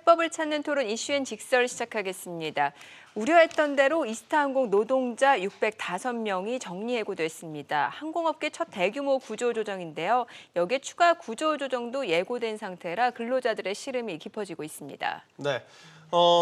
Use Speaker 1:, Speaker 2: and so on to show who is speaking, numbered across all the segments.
Speaker 1: 해법을 찾는 토론 이슈앤 직설 시작하겠습니다. 우려했던 대로 이스타항공 노동자 605명이 정리해고됐습니다. 항공업계 첫 대규모 구조조정인데요. 여기에 추가 구조조정도 예고된 상태라 근로자들의 시름이 깊어지고 있습니다.
Speaker 2: 네.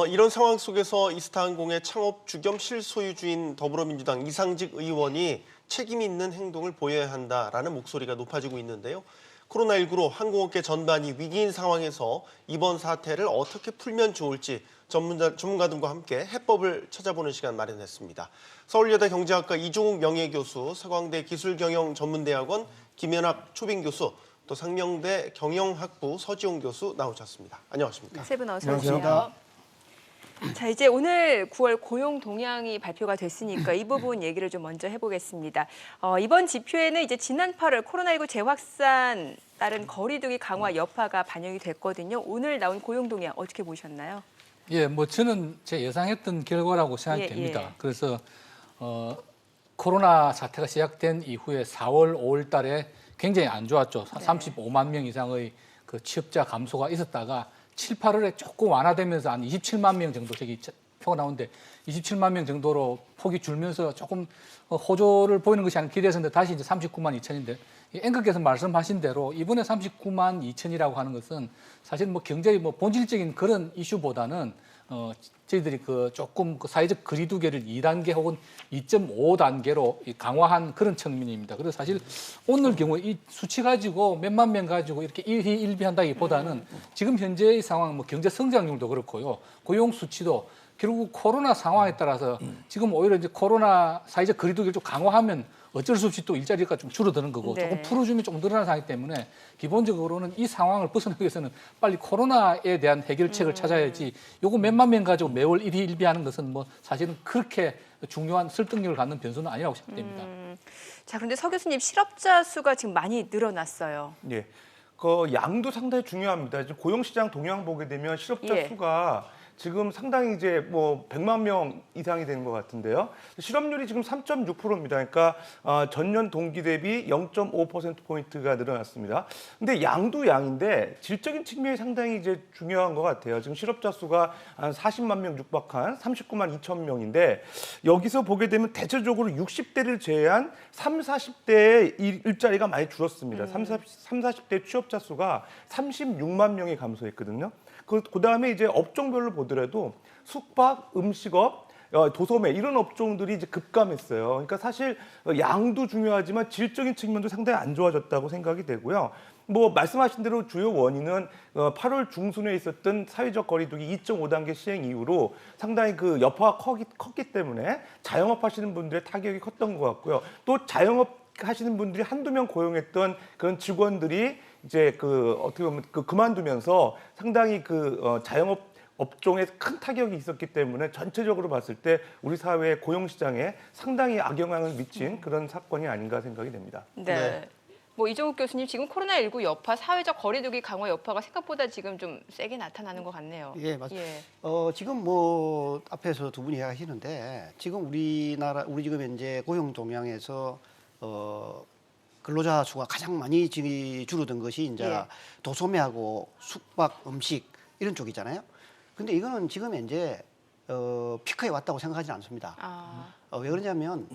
Speaker 2: 이런 상황 속에서 이스타항공의 창업주 겸 실소유주인 더불어민주당 이상직 의원이 책임 있는 행동을 보여야 한다라는 목소리가 높아지고 있는데요. 코로나19로 항공업계 전반이 위기인 상황에서 이번 사태를 어떻게 풀면 좋을지 전문가들과 함께 해법을 찾아보는 시간 마련했습니다. 서울여대 경제학과 이종욱 명예교수, 서강대 기술경영전문대학원 김연학 초빙교수, 또 상명대 경영학부 서지용 교수 나오셨습니다. 안녕하십니까?
Speaker 1: 세 분 어서 오세요. 자, 이제 오늘 9월 고용 동향이 발표가 됐으니까 이 부분 얘기를 좀 먼저 해보겠습니다. 이번 지표에는 이제 지난 8월 코로나19 재확산 따른 거리두기 강화 여파가 반영이 됐거든요. 오늘 나온 고용 동향 어떻게 보셨나요?
Speaker 3: 예, 뭐 저는 제 예상했던 결과라고 생각이 됩니다.
Speaker 1: 예.
Speaker 3: 그래서 코로나 사태가 시작된 이후에 4월, 5월 달에 굉장히 안 좋았죠.
Speaker 1: 네.
Speaker 3: 35만 명 이상의 그 취업자 감소가 있었다가 7, 8월에 조금 완화되면서 한 27만 명 정도 저기 표가 나오는데 27만 명 정도로 폭이 줄면서 조금 호조를 보이는 것이 아니라 기대했었는데 다시 이제 39만 2천인데 앵커께서 말씀하신 대로 이번에 39만 2천이라고 하는 것은 사실 뭐 경제의 뭐 본질적인 그런 이슈보다는 저희들이 그 조금 그 사회적 거리두기를 2단계 혹은 2.5단계로 강화한 그런 측면입니다. 그래서 사실 오늘 경우에 이 수치 가지고 몇만 명 가지고 이렇게 일희일비한다기보다는 지금 현재의 상황, 뭐 경제 성장률도 그렇고요, 고용 수치도 결국 코로나 상황에 따라서 지금 오히려 이제 코로나 사회적 거리두기를 좀 강화하면 어쩔 수 없이 또 일자리가 좀 줄어드는 거고
Speaker 1: 네.
Speaker 3: 조금 풀어주면 조금 늘어나는 상황이기 때문에 기본적으로는 이 상황을 벗어나기 위해서는 빨리 코로나에 대한 해결책을 찾아야지 요거 몇만 명 가지고 매월 일희일비하는 것은 뭐 사실은 그렇게 중요한 설득력을 갖는 변수는 아니라고 생각됩니다.
Speaker 1: 자, 그런데 서 교수님 실업자 수가 지금 많이 늘어났어요.
Speaker 4: 예, 그 양도 상당히 중요합니다. 이제 고용시장 동향 보게 되면 실업자
Speaker 1: 예.
Speaker 4: 수가 지금 상당히 이제 뭐 100만 명 이상이 되는 것 같은데요. 실업률이 지금 3.6%입니다. 그러니까 전년 동기 대비 0.5%포인트가 늘어났습니다. 근데 양도 양인데 질적인 측면이 상당히 이제 중요한 것 같아요. 지금 실업자 수가 한 40만 명 육박한 39만 2천 명인데 여기서 보게 되면 대체적으로 60대를 제외한 30, 40대의 일자리가 많이 줄었습니다. 30, 40대 취업자 수가 36만 명이 감소했거든요. 그다음에 이제 업종별로 보더라도 숙박, 음식업, 도소매 이런 업종들이 이제 급감했어요. 그러니까 사실 양도 중요하지만 질적인 측면도 상당히 안 좋아졌다고 생각이 되고요. 뭐 말씀하신 대로 주요 원인은 8월 중순에 있었던 사회적 거리두기 2.5단계 시행 이후로 상당히 그 여파가 컸기 때문에 자영업 하시는 분들의 타격이 컸던 것 같고요. 또 자영업 하시는 분들이 한두 명 고용했던 그런 직원들이 이제 그 어떻게 보면 그만두면서 상당히 그 자영업 업종에 큰 타격이 있었기 때문에 전체적으로 봤을 때 우리 사회 고용 시장에 상당히 악영향을 미친 그런 사건이 아닌가 생각이 됩니다.
Speaker 1: 네. 뭐 이종욱 교수님 지금 코로나19 여파, 사회적 거리두기 강화 여파가 생각보다 지금 좀 세게 나타나는 것 같네요.
Speaker 5: 예, 맞습니다.
Speaker 1: 예.
Speaker 5: 지금 뭐 앞에서 두 분이 이야기하시는데 지금 우리 지금 현재 고용 동향에서 근로자 수가 가장 많이 줄어든 것이 이제
Speaker 1: 예.
Speaker 5: 도소매하고 숙박, 음식 이런 쪽이잖아요. 근데 이거는 지금 현재 피크에 왔다고 생각하지는 않습니다. 왜 그러냐면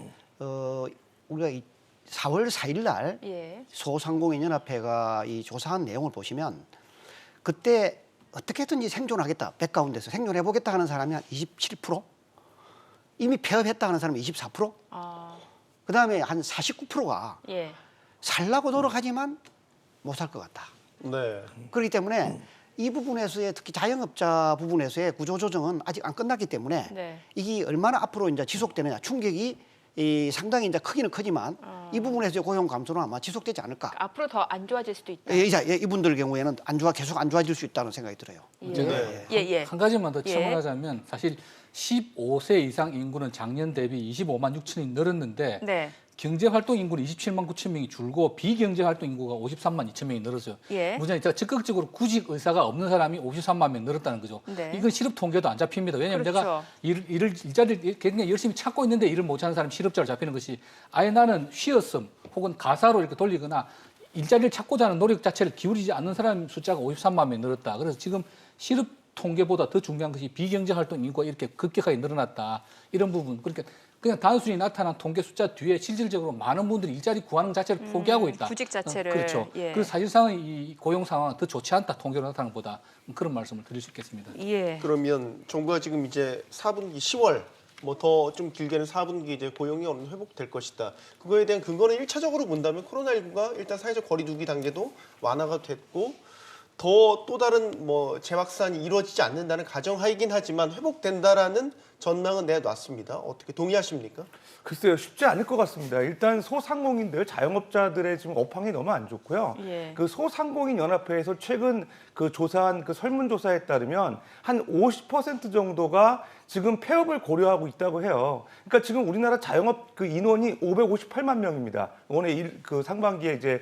Speaker 5: 우리가 이 4월 4일 날
Speaker 1: 예.
Speaker 5: 소상공인연합회가 이 조사한 내용을 보시면 그때 어떻게든지 생존하겠다, 100 가운데서 생존해보겠다 하는 사람이 한 27%, 이미 폐업했다 하는 사람이 24%, 그다음에 한 49%가
Speaker 1: 예.
Speaker 5: 살라고 노력하지만 못 살 것 같다.
Speaker 2: 네.
Speaker 5: 그렇기 때문에 이 부분에서의 특히 자영업자 부분에서의 구조조정은 아직 안 끝났기 때문에
Speaker 1: 네.
Speaker 5: 이게 얼마나 앞으로 이제 지속되느냐, 충격이 상당히 이제 크기는 크지만 이 부분에서 고용 감소는 아마 지속되지 않을까.
Speaker 1: 앞으로 더 안 좋아질 수도 있다.
Speaker 5: 이분들 경우에는 계속 안 좋아질 수 있다는 생각이 들어요.
Speaker 1: 예.
Speaker 3: 한 가지만 더
Speaker 1: 예.
Speaker 3: 첨언하자면 사실 15세 이상 인구는 작년 대비 25만 6천이 늘었는데
Speaker 1: 네.
Speaker 3: 경제활동 인구는 27만 9천 명이 줄고 비경제활동 인구가 53만 2천 명이 늘었어요.
Speaker 1: 예.
Speaker 3: 무슨 적극적으로 구직 의사가 없는 사람이 53만 명 늘었다는 거죠.
Speaker 1: 네.
Speaker 3: 이건 실업 통계도 안 잡힙니다. 왜냐하면
Speaker 1: 그렇죠.
Speaker 3: 내가 일자리를 굉장히 열심히 찾고 있는데 일을 못 찾는 사람이 실업자로 잡히는 것이 아예 나는 쉬었음 혹은 가사로 이렇게 돌리거나 일자리를 찾고자 하는 노력 자체를 기울이지 않는 사람 숫자가 53만 명이 늘었다. 그래서 지금 실업 통계보다 더 중요한 것이 비경제 활동 인구가 이렇게 급격하게 늘어났다. 이런 부분. 그러니까 그냥 단순히 나타난 통계 숫자 뒤에 실질적으로 많은 분들이 일자리 구하는 것 자체를 포기하고 있다.
Speaker 1: 구직 자체를.
Speaker 3: 그렇죠.
Speaker 1: 예.
Speaker 3: 그래서 사실상은 이 고용 상황은 더 좋지 않다. 통계로 나타나는 것보다 그런 말씀을 드릴 수 있겠습니다.
Speaker 1: 예.
Speaker 2: 그러면 정부가 지금 이제 4분기 10월 뭐 더 좀 길게는 4분기 이제 고용이 어느 정도 회복될 것이다. 그거에 대한 근거는 1차적으로 본다면 코로나19가 일단 사회적 거리두기 단계도 완화가 됐고 또 다른 뭐 재확산이 이루어지지 않는다는 가정하이긴 하지만 회복된다라는 전망은 내놨습니다. 어떻게 동의하십니까?
Speaker 4: 글쎄요, 쉽지 않을 것 같습니다. 일단 소상공인들, 자영업자들의 지금 업황이 너무 안 좋고요.
Speaker 1: 예.
Speaker 4: 그 소상공인 연합회에서 최근 그 조사한 그 설문조사에 따르면 한 50% 정도가 지금 폐업을 고려하고 있다고 해요. 그러니까 지금 우리나라 자영업 그 인원이 558만 명입니다. 올해 그 상반기에 이제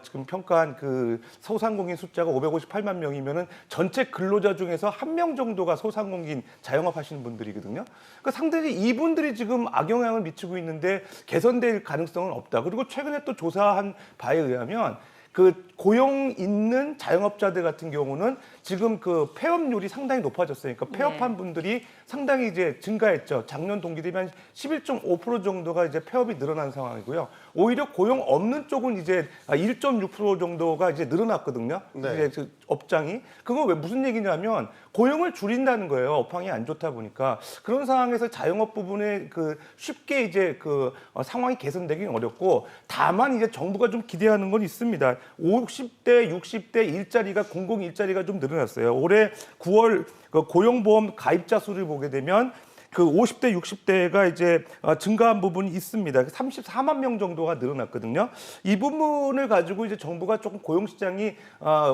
Speaker 4: 지금 평가한 그 소상공인 숫자가 558만 명이면은 전체 근로자 중에서 한 명 정도가 소상공인 자영업 하시는 분들이거든요. 그러니까 상당히 이분들이 지금 악영향을 미치고 있는데 개선될 가능성은 없다. 그리고 최근에 또 조사한 바에 의하면 그 고용 있는 자영업자들 같은 경우는 지금 그 폐업률이 상당히 높아졌어요. 그러니까 폐업한 분들이 상당히 이제 증가했죠. 작년 동기 대비 한 11.5% 정도가 이제 폐업이 늘어난 상황이고요. 오히려 고용 없는 쪽은 이제 1.6% 정도가 이제 늘어났거든요.
Speaker 2: 네.
Speaker 4: 이제 그 업장이. 그건 왜 무슨 얘기냐면 고용을 줄인다는 거예요. 업황이 안 좋다 보니까. 그런 상황에서 자영업 부분에 그 쉽게 이제 그 상황이 개선되기는 어렵고 다만 이제 정부가 좀 기대하는 건 있습니다. 50대, 60대 일자리가 공공 일자리가 좀 늘어났어요. 올해 9월 그 고용보험 가입자 수를 보게 되면 그 50대, 60대가 이제 증가한 부분이 있습니다. 34만 명 정도가 늘어났거든요. 이 부분을 가지고 이제 정부가 조금 고용 시장이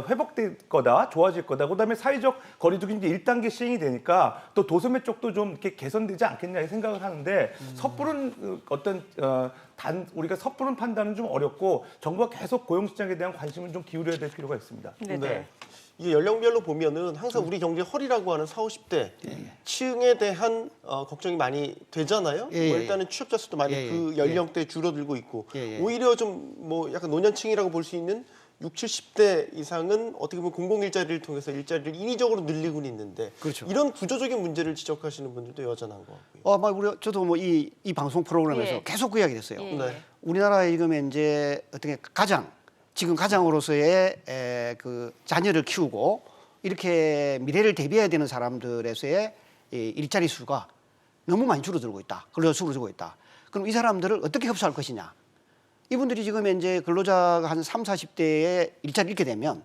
Speaker 4: 회복될 거다, 좋아질 거다. 그다음에 사회적 거리두기 이제 1단계 시행이 되니까 또 도소매 쪽도 좀 이렇게 개선되지 않겠냐 생각을 하는데 섣부른 어떤 우리가 섣부른 판단은 좀 어렵고 정부가 계속 고용 시장에 대한 관심을 좀 기울여야 될 필요가 있습니다.
Speaker 1: 네네.
Speaker 2: 이게 연령별로 보면은 항상 우리 경제 허리라고 하는 40, 50대 층에 대한 걱정이 많이 되잖아요.
Speaker 5: 예,
Speaker 2: 뭐
Speaker 5: 예.
Speaker 2: 일단은 취업자 수도 많이
Speaker 5: 예, 예.
Speaker 2: 그 연령대에 줄어들고 있고
Speaker 5: 예, 예.
Speaker 2: 오히려 좀 뭐 약간 노년층이라고 볼 수 있는 60, 70대 이상은 어떻게 보면 공공 일자리를 통해서 일자리를 인위적으로 늘리고는 있는데
Speaker 5: 그렇죠.
Speaker 2: 이런 구조적인 문제를 지적하시는 분들도 여전한 것 같고요.
Speaker 5: 저도 뭐 이 방송 프로그램에서
Speaker 1: 예.
Speaker 5: 계속 그 이야기 됐어요.
Speaker 1: 예.
Speaker 2: 네.
Speaker 5: 우리나라에 지금 이제 어떻게 지금 가장으로서의 그 자녀를 키우고 이렇게 미래를 대비해야 되는 사람들에서의 이 일자리 수가 너무 많이 줄어들고 있다. 근로자 수가 줄어들고 있다. 그럼 이 사람들을 어떻게 흡수할 것이냐? 이분들이 지금 이제 근로자가 한 3, 40대에 일자리를 잃게 되면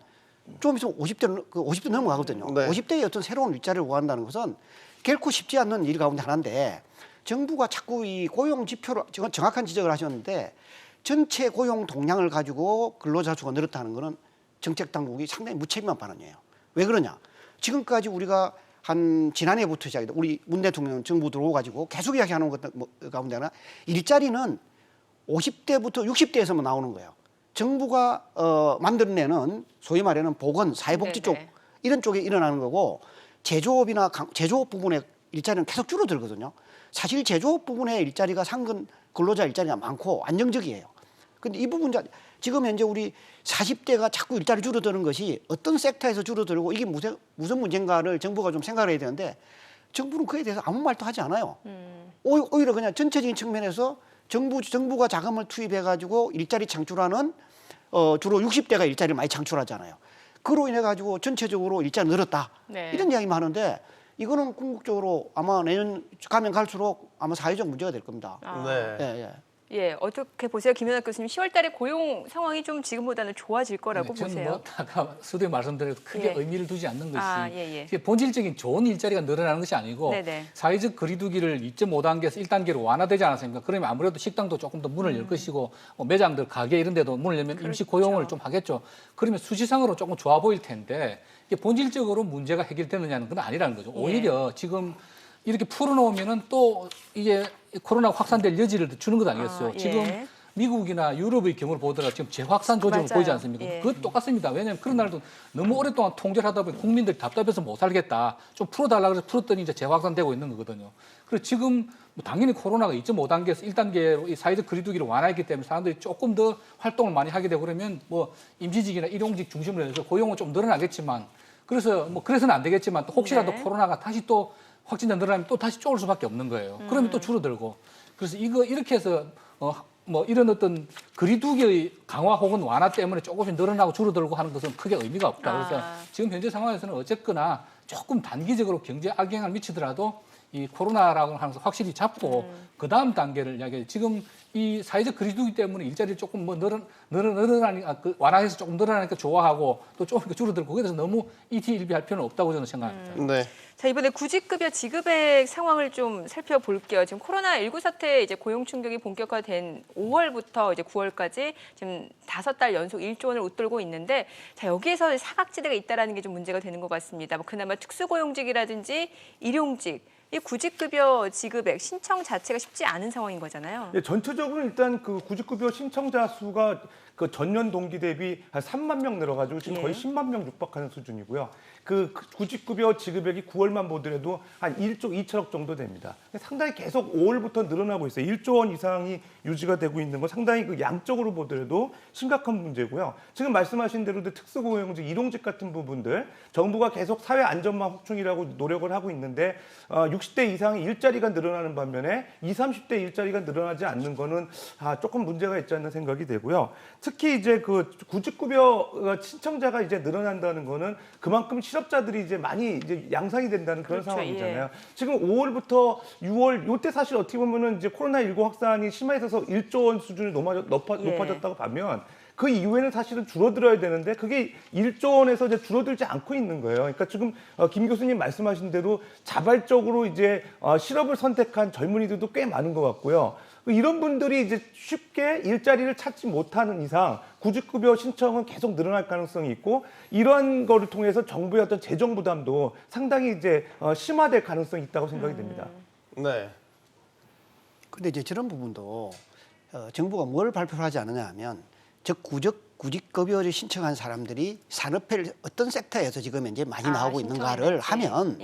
Speaker 5: 좀 있으면 50대 넘어가거든요.
Speaker 2: 네.
Speaker 5: 50대의 어떤 새로운 일자리를 구한다는 것은 결코 쉽지 않는 일 가운데 하나인데 정부가 자꾸 이 고용 지표를 정확한 지적을 하셨는데 전체 고용 동향을 가지고 근로자 수가 늘었다는 것은 정책 당국이 상당히 무책임한 발언이에요. 왜 그러냐? 지금까지 우리가 한 지난해부터 시작해서 우리 문 대통령 정부 들어오가지고 계속 이야기하는 것 가운데 하나 일자리는 50대부터 60대에서만 나오는 거예요. 정부가 만들어내는 소위 말하는 보건, 사회복지 쪽
Speaker 1: 네네.
Speaker 5: 이런 쪽에 일어나는 거고 제조업 부분의 일자리는 계속 줄어들거든요. 사실 제조업 부분의 일자리가 상근 근로자 일자리가 많고 안정적이에요. 근데 이 부분 지금 현재 우리 40대가 자꾸 일자리 줄어드는 것이 어떤 섹터에서 줄어들고 이게 무슨 문제인가를 정부가 좀 생각을 해야 되는데 정부는 그에 대해서 아무 말도 하지 않아요. 오히려 그냥 전체적인 측면에서 정부가 자금을 투입해 가지고 일자리 창출하는 주로 60대가 일자리를 많이 창출하잖아요. 그로 인해 가지고 전체적으로 일자리 늘었다.
Speaker 1: 네.
Speaker 5: 이런 이야기만 하는데 이거는 궁극적으로 아마 내년 가면 갈수록 아마 사회적 문제가 될 겁니다.
Speaker 2: 네.
Speaker 5: 예, 예.
Speaker 1: 예, 어떻게 보세요, 김연학 교수님? 10월달에 고용 상황이 좀 지금보다는 좋아질 거라고
Speaker 3: 저는
Speaker 1: 보세요?
Speaker 3: 뭐 아까 서두에 말씀드린 크게
Speaker 1: 예.
Speaker 3: 의미를 두지 않는 것이
Speaker 1: 예.
Speaker 3: 이게 본질적인 좋은 일자리가 늘어나는 것이 아니고
Speaker 1: 네네.
Speaker 3: 사회적 거리두기를 2.5단계에서 1단계로 완화되지 않았습니까? 그러면 아무래도 식당도 조금 더 문을 열 것이고 매장들, 가게 이런 데도 문을 열면 임시 고용을
Speaker 1: 그렇죠.
Speaker 3: 좀 하겠죠. 그러면 수치상으로 조금 좋아 보일 텐데 이게 본질적으로 문제가 해결되느냐는 건 아니라는 거죠. 오히려 지금 이렇게 풀어놓으면은 또 이게 코로나가 확산될 여지를 주는 것 아니겠어요?
Speaker 1: 예.
Speaker 3: 지금 미국이나 유럽의 경우를 보더라도 지금 재확산 조짐을
Speaker 1: 맞아요.
Speaker 3: 보이지 않습니까?
Speaker 1: 예.
Speaker 3: 그것 똑같습니다. 왜냐하면 그런 날도 너무 오랫동안 통제를 하다 보니 국민들이 답답해서 못 살겠다. 좀 풀어달라고 해서 풀었더니 이제 재확산되고 있는 거거든요. 그래서 지금 뭐 당연히 코로나가 2.5단계에서 1단계로 이 사회적 거리두기를 완화했기 때문에 사람들이 조금 더 활동을 많이 하게 되고 그러면 뭐 임시직이나 일용직 중심으로 해서 고용은 좀 늘어나겠지만 그래서 뭐 그래서는 안 되겠지만 또 혹시라도
Speaker 1: 네.
Speaker 3: 코로나가 다시 또 확진자 늘어나면 또 다시 쪼을 수밖에 없는 거예요. 그러면 또 줄어들고. 그래서 이렇게 해서 뭐 이런 어떤 거리두기의 강화 혹은 완화 때문에 조금씩 늘어나고 줄어들고 하는 것은 크게 의미가 없다. 그래서 지금 현재 상황에서는 어쨌거나 조금 단기적으로 경제 악영향을 미치더라도 이 코로나라고 하는 것을 확실히 잡고 그 다음 단계를 이야기해요. 지금 이 사회적 거리두기 때문에 일자리 조금 뭐 늘어나니까 완화해서 조금 늘어나니까 좋아하고 또 조금 줄어들고 그래서 너무 이티일비할 필요는 없다고 저는 생각합니다.
Speaker 2: 네.
Speaker 1: 자, 이번에 구직급여 지급액 상황을 좀 살펴볼게요. 지금 코로나19 사태 이제 고용 충격이 본격화된 5월부터 이제 9월까지 지금 5달 연속 1조 원을 웃돌고 있는데 자, 여기에서 사각지대가 있다라는 게 좀 문제가 되는 것 같습니다. 뭐 그나마 특수고용직이라든지 일용직 이 구직급여 지급액 신청 자체가 쉽지 않은 상황인 거잖아요.
Speaker 4: 예, 전체적으로 일단 그 구직급여 신청자 수가 그 전년 동기 대비 한 3만 명 늘어가지고 지금 거의 10만 명 육박하는 수준이고요. 그 구직급여 지급액이 9월만 보더라도 한 1조 2천억 정도 됩니다. 상당히 계속 5월부터 늘어나고 있어요. 1조 원 이상이 유지가 되고 있는 건 상당히 그 양적으로 보더라도 심각한 문제고요. 지금 말씀하신 대로 특수고용직, 일용직 같은 부분들 정부가 계속 사회 안전망 확충이라고 노력을 하고 있는데 60대 이상의 일자리가 늘어나는 반면에 20, 30대 일자리가 늘어나지 않는 거는 조금 문제가 있지 않나 생각이 되고요. 특히 이제 그 구직급여 신청자가 이제 늘어난다는 거는 그만큼 실업자들이 이제 많이 이제 양상이 된다는 그런
Speaker 1: 그렇죠,
Speaker 4: 상황이잖아요. 지금 5월부터 6월 요때 사실 어떻게 보면은 이제 코로나19 확산이 심해져서 1조 원 수준이 높아졌다고 하면 그 이후에는 사실은 줄어들어야 되는데 그게 1조 원에서 이제 줄어들지 않고 있는 거예요. 그러니까 지금 김 교수님 말씀하신 대로 자발적으로 이제 실업을 선택한 젊은이들도 꽤 많은 것 같고요. 이런 분들이 이제 쉽게 일자리를 찾지 못하는 이상 구직급여 신청은 계속 늘어날 가능성이 있고 이러한 거를 통해서 정부의 어떤 재정 부담도 상당히 이제 심화될 가능성이 있다고 생각이 됩니다.
Speaker 2: 네.
Speaker 5: 근데 이제 저런 부분도 정부가 뭘 발표를 하지 않느냐 하면 즉 구직급여를 신청한 사람들이 산업별 어떤 섹터에서 지금 이제 많이 나오고 있는가를 하면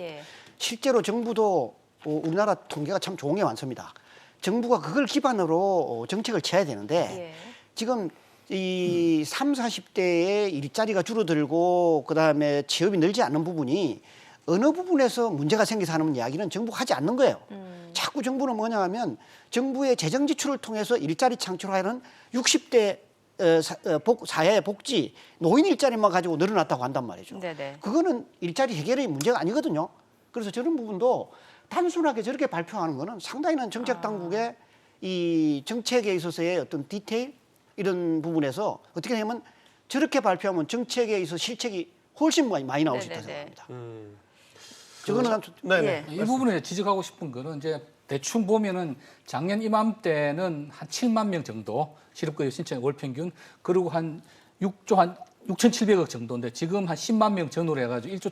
Speaker 5: 실제로 정부도 우리나라 통계가 참 좋은 게 많습니다. 정부가 그걸 기반으로 정책을 취해야 되는데 지금 이 30, 40대의 일자리가 줄어들고 그다음에 취업이 늘지 않는 부분이 어느 부분에서 문제가 생겨서 하는 이야기는 정부가 하지 않는 거예요. 자꾸 정부는 뭐냐 하면 정부의 재정 지출을 통해서 일자리 창출하는 60대 사회 복지 노인 일자리만 가지고 늘어났다고 한단 말이죠. 그거는 일자리 해결의 문제가 아니거든요. 그래서 저런 부분도 단순하게 저렇게 발표하는 거는 상당히 정책 당국의 이 정책에 있어서의 어떤 디테일 이런 부분에서 어떻게 되면 저렇게 발표하면 정책에 있어서 실책이 훨씬 많이 나올 수 있다고 생각합니다. 저거는
Speaker 2: 네네.
Speaker 3: 이 부분에 지적하고 싶은 거는 이제 대충 보면은 작년 이맘때는 한 7만 명 정도 실업급여 신청 월 평균 그리고 한 6,700억 정도인데 지금 한 10만 명 전후로 해가지고 1조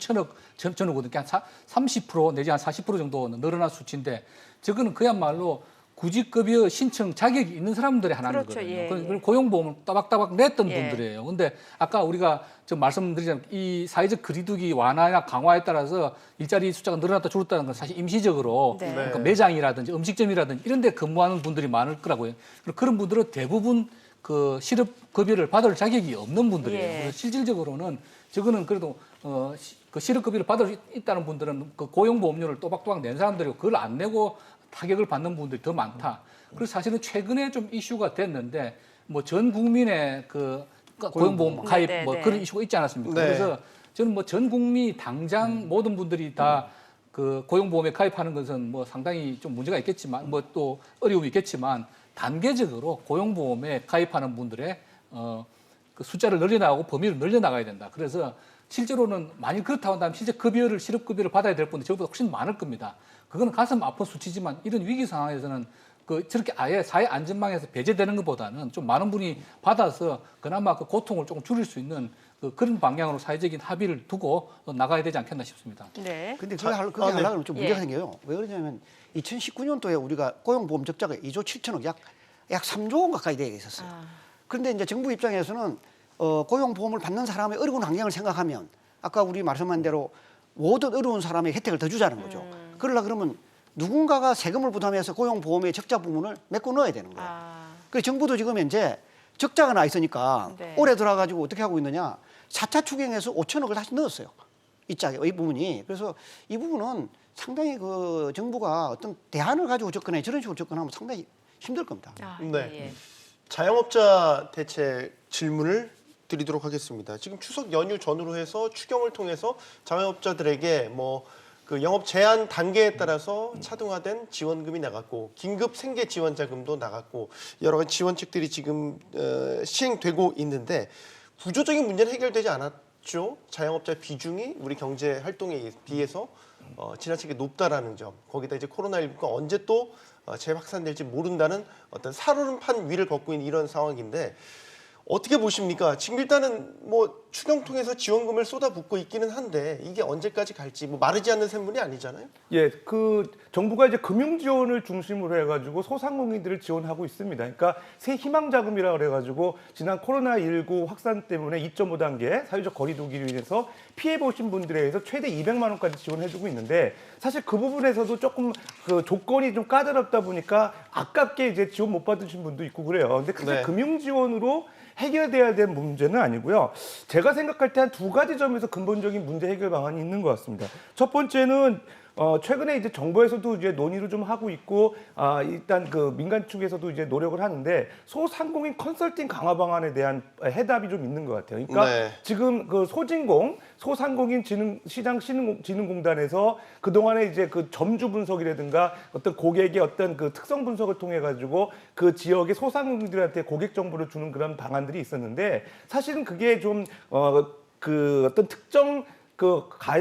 Speaker 3: 1,000억 전후거든요. 한 30% 내지 한 40% 정도 늘어난 수치인데 저거는 그야말로 구직급여 신청 자격이 있는 사람들이 하나는 거거든요. 그리고 고용보험을 따박따박 냈던 분들이에요. 근데 아까 우리가 좀 말씀드리자면 이 사회적 거리두기 완화나 강화에 따라서 일자리 숫자가 늘어났다 줄었다는 건 사실 임시적으로 그러니까 매장이라든지 음식점이라든지 이런 데 근무하는 분들이 많을 거라고요. 그런 분들은 대부분 그 실업급여를 받을 자격이 없는 분들이에요. 그래서 실질적으로는 저거는 그래도 그 실업급여를 받을 수 있다는 분들은 그 고용보험료를 또박또박 낸 사람들이고 그걸 안 내고 타격을 받는 분들이 더 많다. 그래서 사실은 최근에 좀 이슈가 됐는데 뭐 전 국민의 그 고용보험 가입 뭐 그런 이슈가 있지 않았습니까? 그래서 저는 뭐 전 국민이 당장 모든 분들이 다 그 고용보험에 가입하는 것은 뭐 상당히 좀 문제가 있겠지만 뭐 또 어려움이 있겠지만 단계적으로 고용보험에 가입하는 분들의 그 숫자를 늘려나가고 범위를 늘려나가야 된다. 그래서 실제로는 만일 그렇다고 한다면 실제 실업급여를 받아야 될 분들이 저보다 훨씬 많을 겁니다. 그거는 가슴 아픈 수치지만 이런 위기 상황에서는 저렇게 아예 사회 안전망에서 배제되는 것보다는 좀 많은 분이 받아서 그나마 그 고통을 조금 줄일 수 있는 그런 방향으로 사회적인 합의를 두고 나가야 되지 않겠나 싶습니다.
Speaker 5: 근데 그게 하려면 좀 문제가 생겨요. 왜 그러냐면 2019년도에 우리가 고용보험 적자가 2조 7천억 약 3조 원 가까이 되어 있었어요. 그런데 이제 정부 입장에서는 고용보험을 받는 사람의 어려운 환경을 생각하면 아까 우리 말씀한 대로 모든 어려운 사람의 혜택을 더 주자는 거죠. 그러면 누군가가 세금을 부담해서 고용보험의 적자 부분을 메꿔 넣어야 되는 거예요. 그래서 정부도 지금 현재 적자가 나 있으니까 올해 들어가지고 어떻게 하고 있느냐. 4차 추경에서 5천억을 다시 넣었어요. 있자 이 부분이. 그래서 이 부분은 상당히 그 정부가 어떤 대안을 가지고 접근해 저런 식으로 접근하면 상당히 힘들 겁니다.
Speaker 1: 아,
Speaker 2: 네.
Speaker 1: 예, 예.
Speaker 2: 자영업자 대책 질문을 드리도록 하겠습니다. 지금 추석 연휴 전후로 해서 추경을 통해서 자영업자들에게 뭐 그 영업 제한 단계에 따라서 차등화된 지원금이 나갔고 긴급 생계 지원 자금도 나갔고 여러 가지 지원책들이 지금 시행되고 있는데 구조적인 문제는 해결되지 않았죠. 자영업자 비중이 우리 경제 활동에 비해서 지나치게 높다라는 점. 거기다 이제 코로나19가 언제 또 재확산될지 모른다는 어떤 살얼음판 위를 걷고 있는 이런 상황인데 어떻게 보십니까? 지금 일단은 뭐 추경 통해서 지원금을 쏟아붓고 있기는 한데 이게 언제까지 갈지 뭐 마르지 않는 샘물이 아니잖아요.
Speaker 4: 예, 그 정부가 이제 금융 지원을 중심으로 해가지고 소상공인들을 지원하고 있습니다. 그러니까 새 희망 자금이라 그래가지고 지난 코로나19 확산 때문에 2.5단계 사회적 거리두기로 인해서 피해 보신 분들에 의해서 최대 200만 원까지 지원해주고 있는데 사실 그 부분에서도 조금 그 조건이 좀 까다롭다 보니까 아깝게 이제 지원 못 받으신 분도 있고 그래요. 근데 사실
Speaker 2: 네.
Speaker 4: 금융 지원으로 해결돼야 될 문제는 아니고요. 제가 생각할 때 한 두 가지 점에서 근본적인 문제 해결 방안이 있는 것 같습니다. 첫 번째는 최근에 이제 정부에서도 이제 논의를 좀 하고 있고 일단 그 민간 측에서도 이제 노력을 하는데 소상공인 컨설팅 강화 방안에 대한 해답이 좀 있는 것 같아요. 그러니까
Speaker 2: 네.
Speaker 4: 지금 그 소상공인 시장 진흥공단에서 그 동안에 이제 그 점주 분석이라든가 어떤 고객의 어떤 그 특성 분석을 통해 가지고 그 지역의 소상공인들한테 고객 정보를 주는 그런 방안들이 있었는데 사실은 그게 좀 그 어떤 특정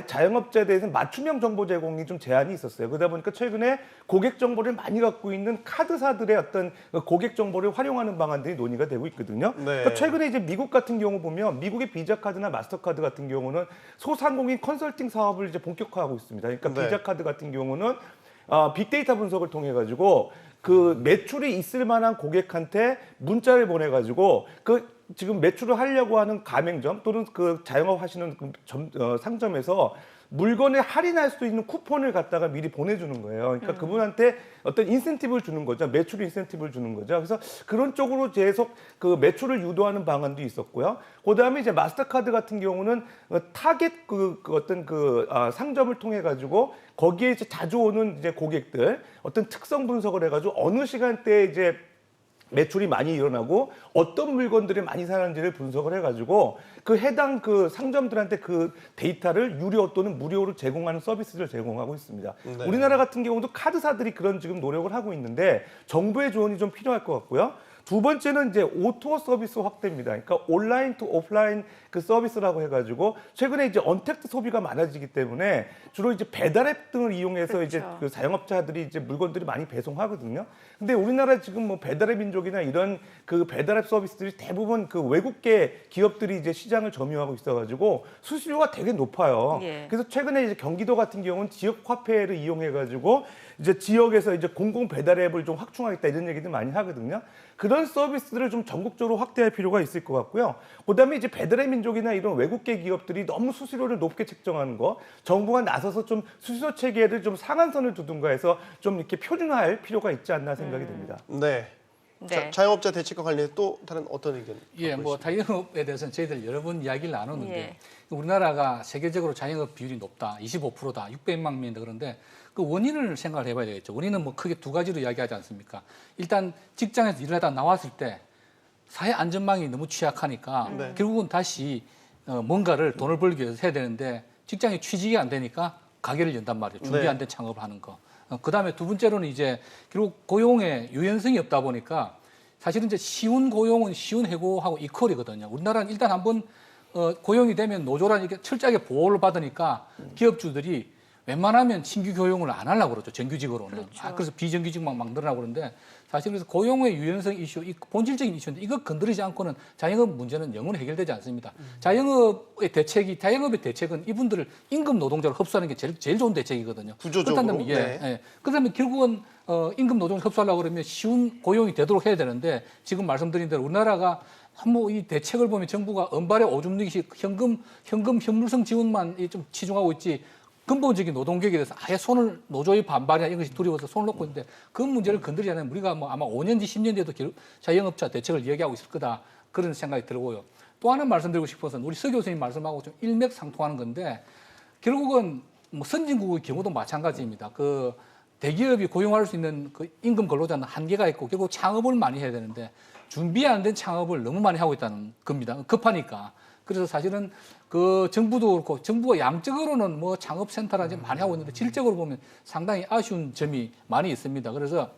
Speaker 4: 자영업자에 대해서 맞춤형 정보 제공이 좀 제한이 있었어요. 그러다 보니까 최근에 고객 정보를 많이 갖고 있는 카드사들의 어떤 고객 정보를 활용하는 방안들이 논의가 되고 있거든요.
Speaker 2: 네.
Speaker 4: 그러니까 최근에 이제 미국 같은 경우 보면 미국의 비자 카드나 마스터카드 같은 경우는 소상공인 컨설팅 사업을 이제 본격화하고 있습니다. 그러니까
Speaker 2: 네.
Speaker 4: 비자 카드 같은 경우는 빅데이터 분석을 통해 가지고 그 매출이 있을 만한 고객한테 문자를 보내 가지고 그 지금 매출을 하려고 하는 가맹점 또는 그 자영업 하시는 상점에서 물건을 할인할 수 있는 쿠폰을 갖다가 미리 보내주는 거예요. 그러니까 그분한테 어떤 인센티브를 주는 거죠. 매출 인센티브를 주는 거죠. 그래서 그런 쪽으로 계속 그 매출을 유도하는 방안도 있었고요. 그다음에 이제 마스터카드 같은 경우는 타겟 상점을 통해 가지고 거기에 이제 자주 오는 이제 고객들 어떤 특성 분석을 해가지고 어느 시간대에 이제 매출이 많이 일어나고 어떤 물건들이 많이 사는지를 분석을 해가지고 그 해당 그 상점들한테 그 데이터를 유료 또는 무료로 제공하는 서비스를 제공하고 있습니다.
Speaker 2: 네.
Speaker 4: 우리나라 같은 경우도 카드사들이 그런 지금 노력을 하고 있는데 정부의 지원이 좀 필요할 것 같고요. 두 번째는 이제 오토 서비스 확대입니다. 그러니까 온라인 투 오프라인 그 서비스라고 해가지고 최근에 이제 언택트 소비가 많아지기 때문에 주로 이제 배달앱 등을 이용해서
Speaker 1: 그렇죠.
Speaker 4: 이제 그 자영업자들이 이제 물건들이 많이 배송하거든요. 근데 우리나라 지금 뭐 배달앱 민족이나 이런 그 배달앱 서비스들이 대부분 그 외국계 기업들이 이제 시장을 점유하고 있어가지고 수수료가 되게 높아요.
Speaker 1: 예.
Speaker 4: 그래서 최근에 이제 경기도 같은 경우는 지역 화폐를 이용해가지고 이제 지역에서 이제 공공 배달 앱을 좀 확충하겠다 이런 얘기들 많이 하거든요. 그런 서비스들을 좀 전국적으로 확대할 필요가 있을 것 같고요. 그다음에 이제 배달의 민족이나 이런 외국계 기업들이 너무 수수료를 높게 책정하는 거, 정부가 나서서 좀 수수료 체계를 좀 상한선을 두든가 해서 좀 이렇게 표준화할 필요가 있지 않나 생각이 됩니다.
Speaker 2: 네.
Speaker 1: 네.
Speaker 2: 자영업자 대책과 관련해 또 다른 어떤 의견?
Speaker 3: 예, 뭐 자영업에 대해서는 저희들 여러 번 이야기를 나눴는데
Speaker 1: 예.
Speaker 3: 우리나라가 세계적으로 자영업 비율이 높다, 25%다, 600만 명인데 그런데 그 원인을 생각을 해봐야 되겠죠. 원인은 뭐 크게 두 가지로 이야기하지 않습니까? 일단 직장에서 일을 하다 나왔을 때 사회 안전망이 너무 취약하니까
Speaker 2: 네.
Speaker 3: 결국은 다시 뭔가를 돈을 벌기 위해서 해야 되는데 직장에 취직이 안 되니까 가게를 연단 말이에요. 준비
Speaker 2: 네.
Speaker 3: 안 된 창업을 하는 거. 그다음에 두 번째로는 이제 결국 고용에 유연성이 없다 보니까 사실은 이제 쉬운 고용은 쉬운 해고하고 이퀄이거든요. 우리나라는 일단 한번 고용이 되면 노조란 이게 철저하게 보호를 받으니까 기업주들이 웬만하면 신규 고용을 안 하려고 그러죠. 정규직으로는.
Speaker 1: 그렇죠.
Speaker 3: 그래서 비정규직만 막 늘어나고 그러는데 사실 그래서 고용의 유연성 이슈, 이 본질적인 이슈인데 이거 건드리지 않고는 자영업 문제는 영원히 해결되지 않습니다. 자영업의 대책은 이분들을 임금 노동자로 흡수하는 게 제일 좋은 대책이거든요.
Speaker 2: 구조적으로.
Speaker 3: 그렇다면
Speaker 2: 네.
Speaker 3: 그다음에 결국은 임금 노동을 흡수하려고 그러면 쉬운 고용이 되도록 해야 되는데 지금 말씀드린 대로 우리나라가 뭐 이 대책을 보면 정부가 은발에 오줌 누기식 현금 현물성 지원만 좀 치중하고 있지 근본적인 노동계획에 대해서 아예 노조의 반발이나 이것이 두려워서 손을 놓고 있는데 그 문제를 건드리지 않으면 우리가 뭐 아마 5년 뒤 10년 뒤에도 자영업자 대책을 이야기하고 있을 거다 그런 생각이 들고요. 또 하나 말씀드리고 싶어서는 우리 서 교수님 말씀하고 좀 일맥상통하는 건데 결국은 뭐 선진국의 경우도 마찬가지입니다. 그 대기업이 고용할 수 있는 그 임금 근로자는 한계가 있고 결국 창업을 많이 해야 되는데 준비 안 된 창업을 너무 많이 하고 있다는 겁니다. 급하니까. 그래서 사실은 그 정부도 그렇고 정부가 양적으로는 뭐 창업센터라든지 많이 하고 있는데 질적으로 보면 상당히 아쉬운 점이 많이 있습니다. 그래서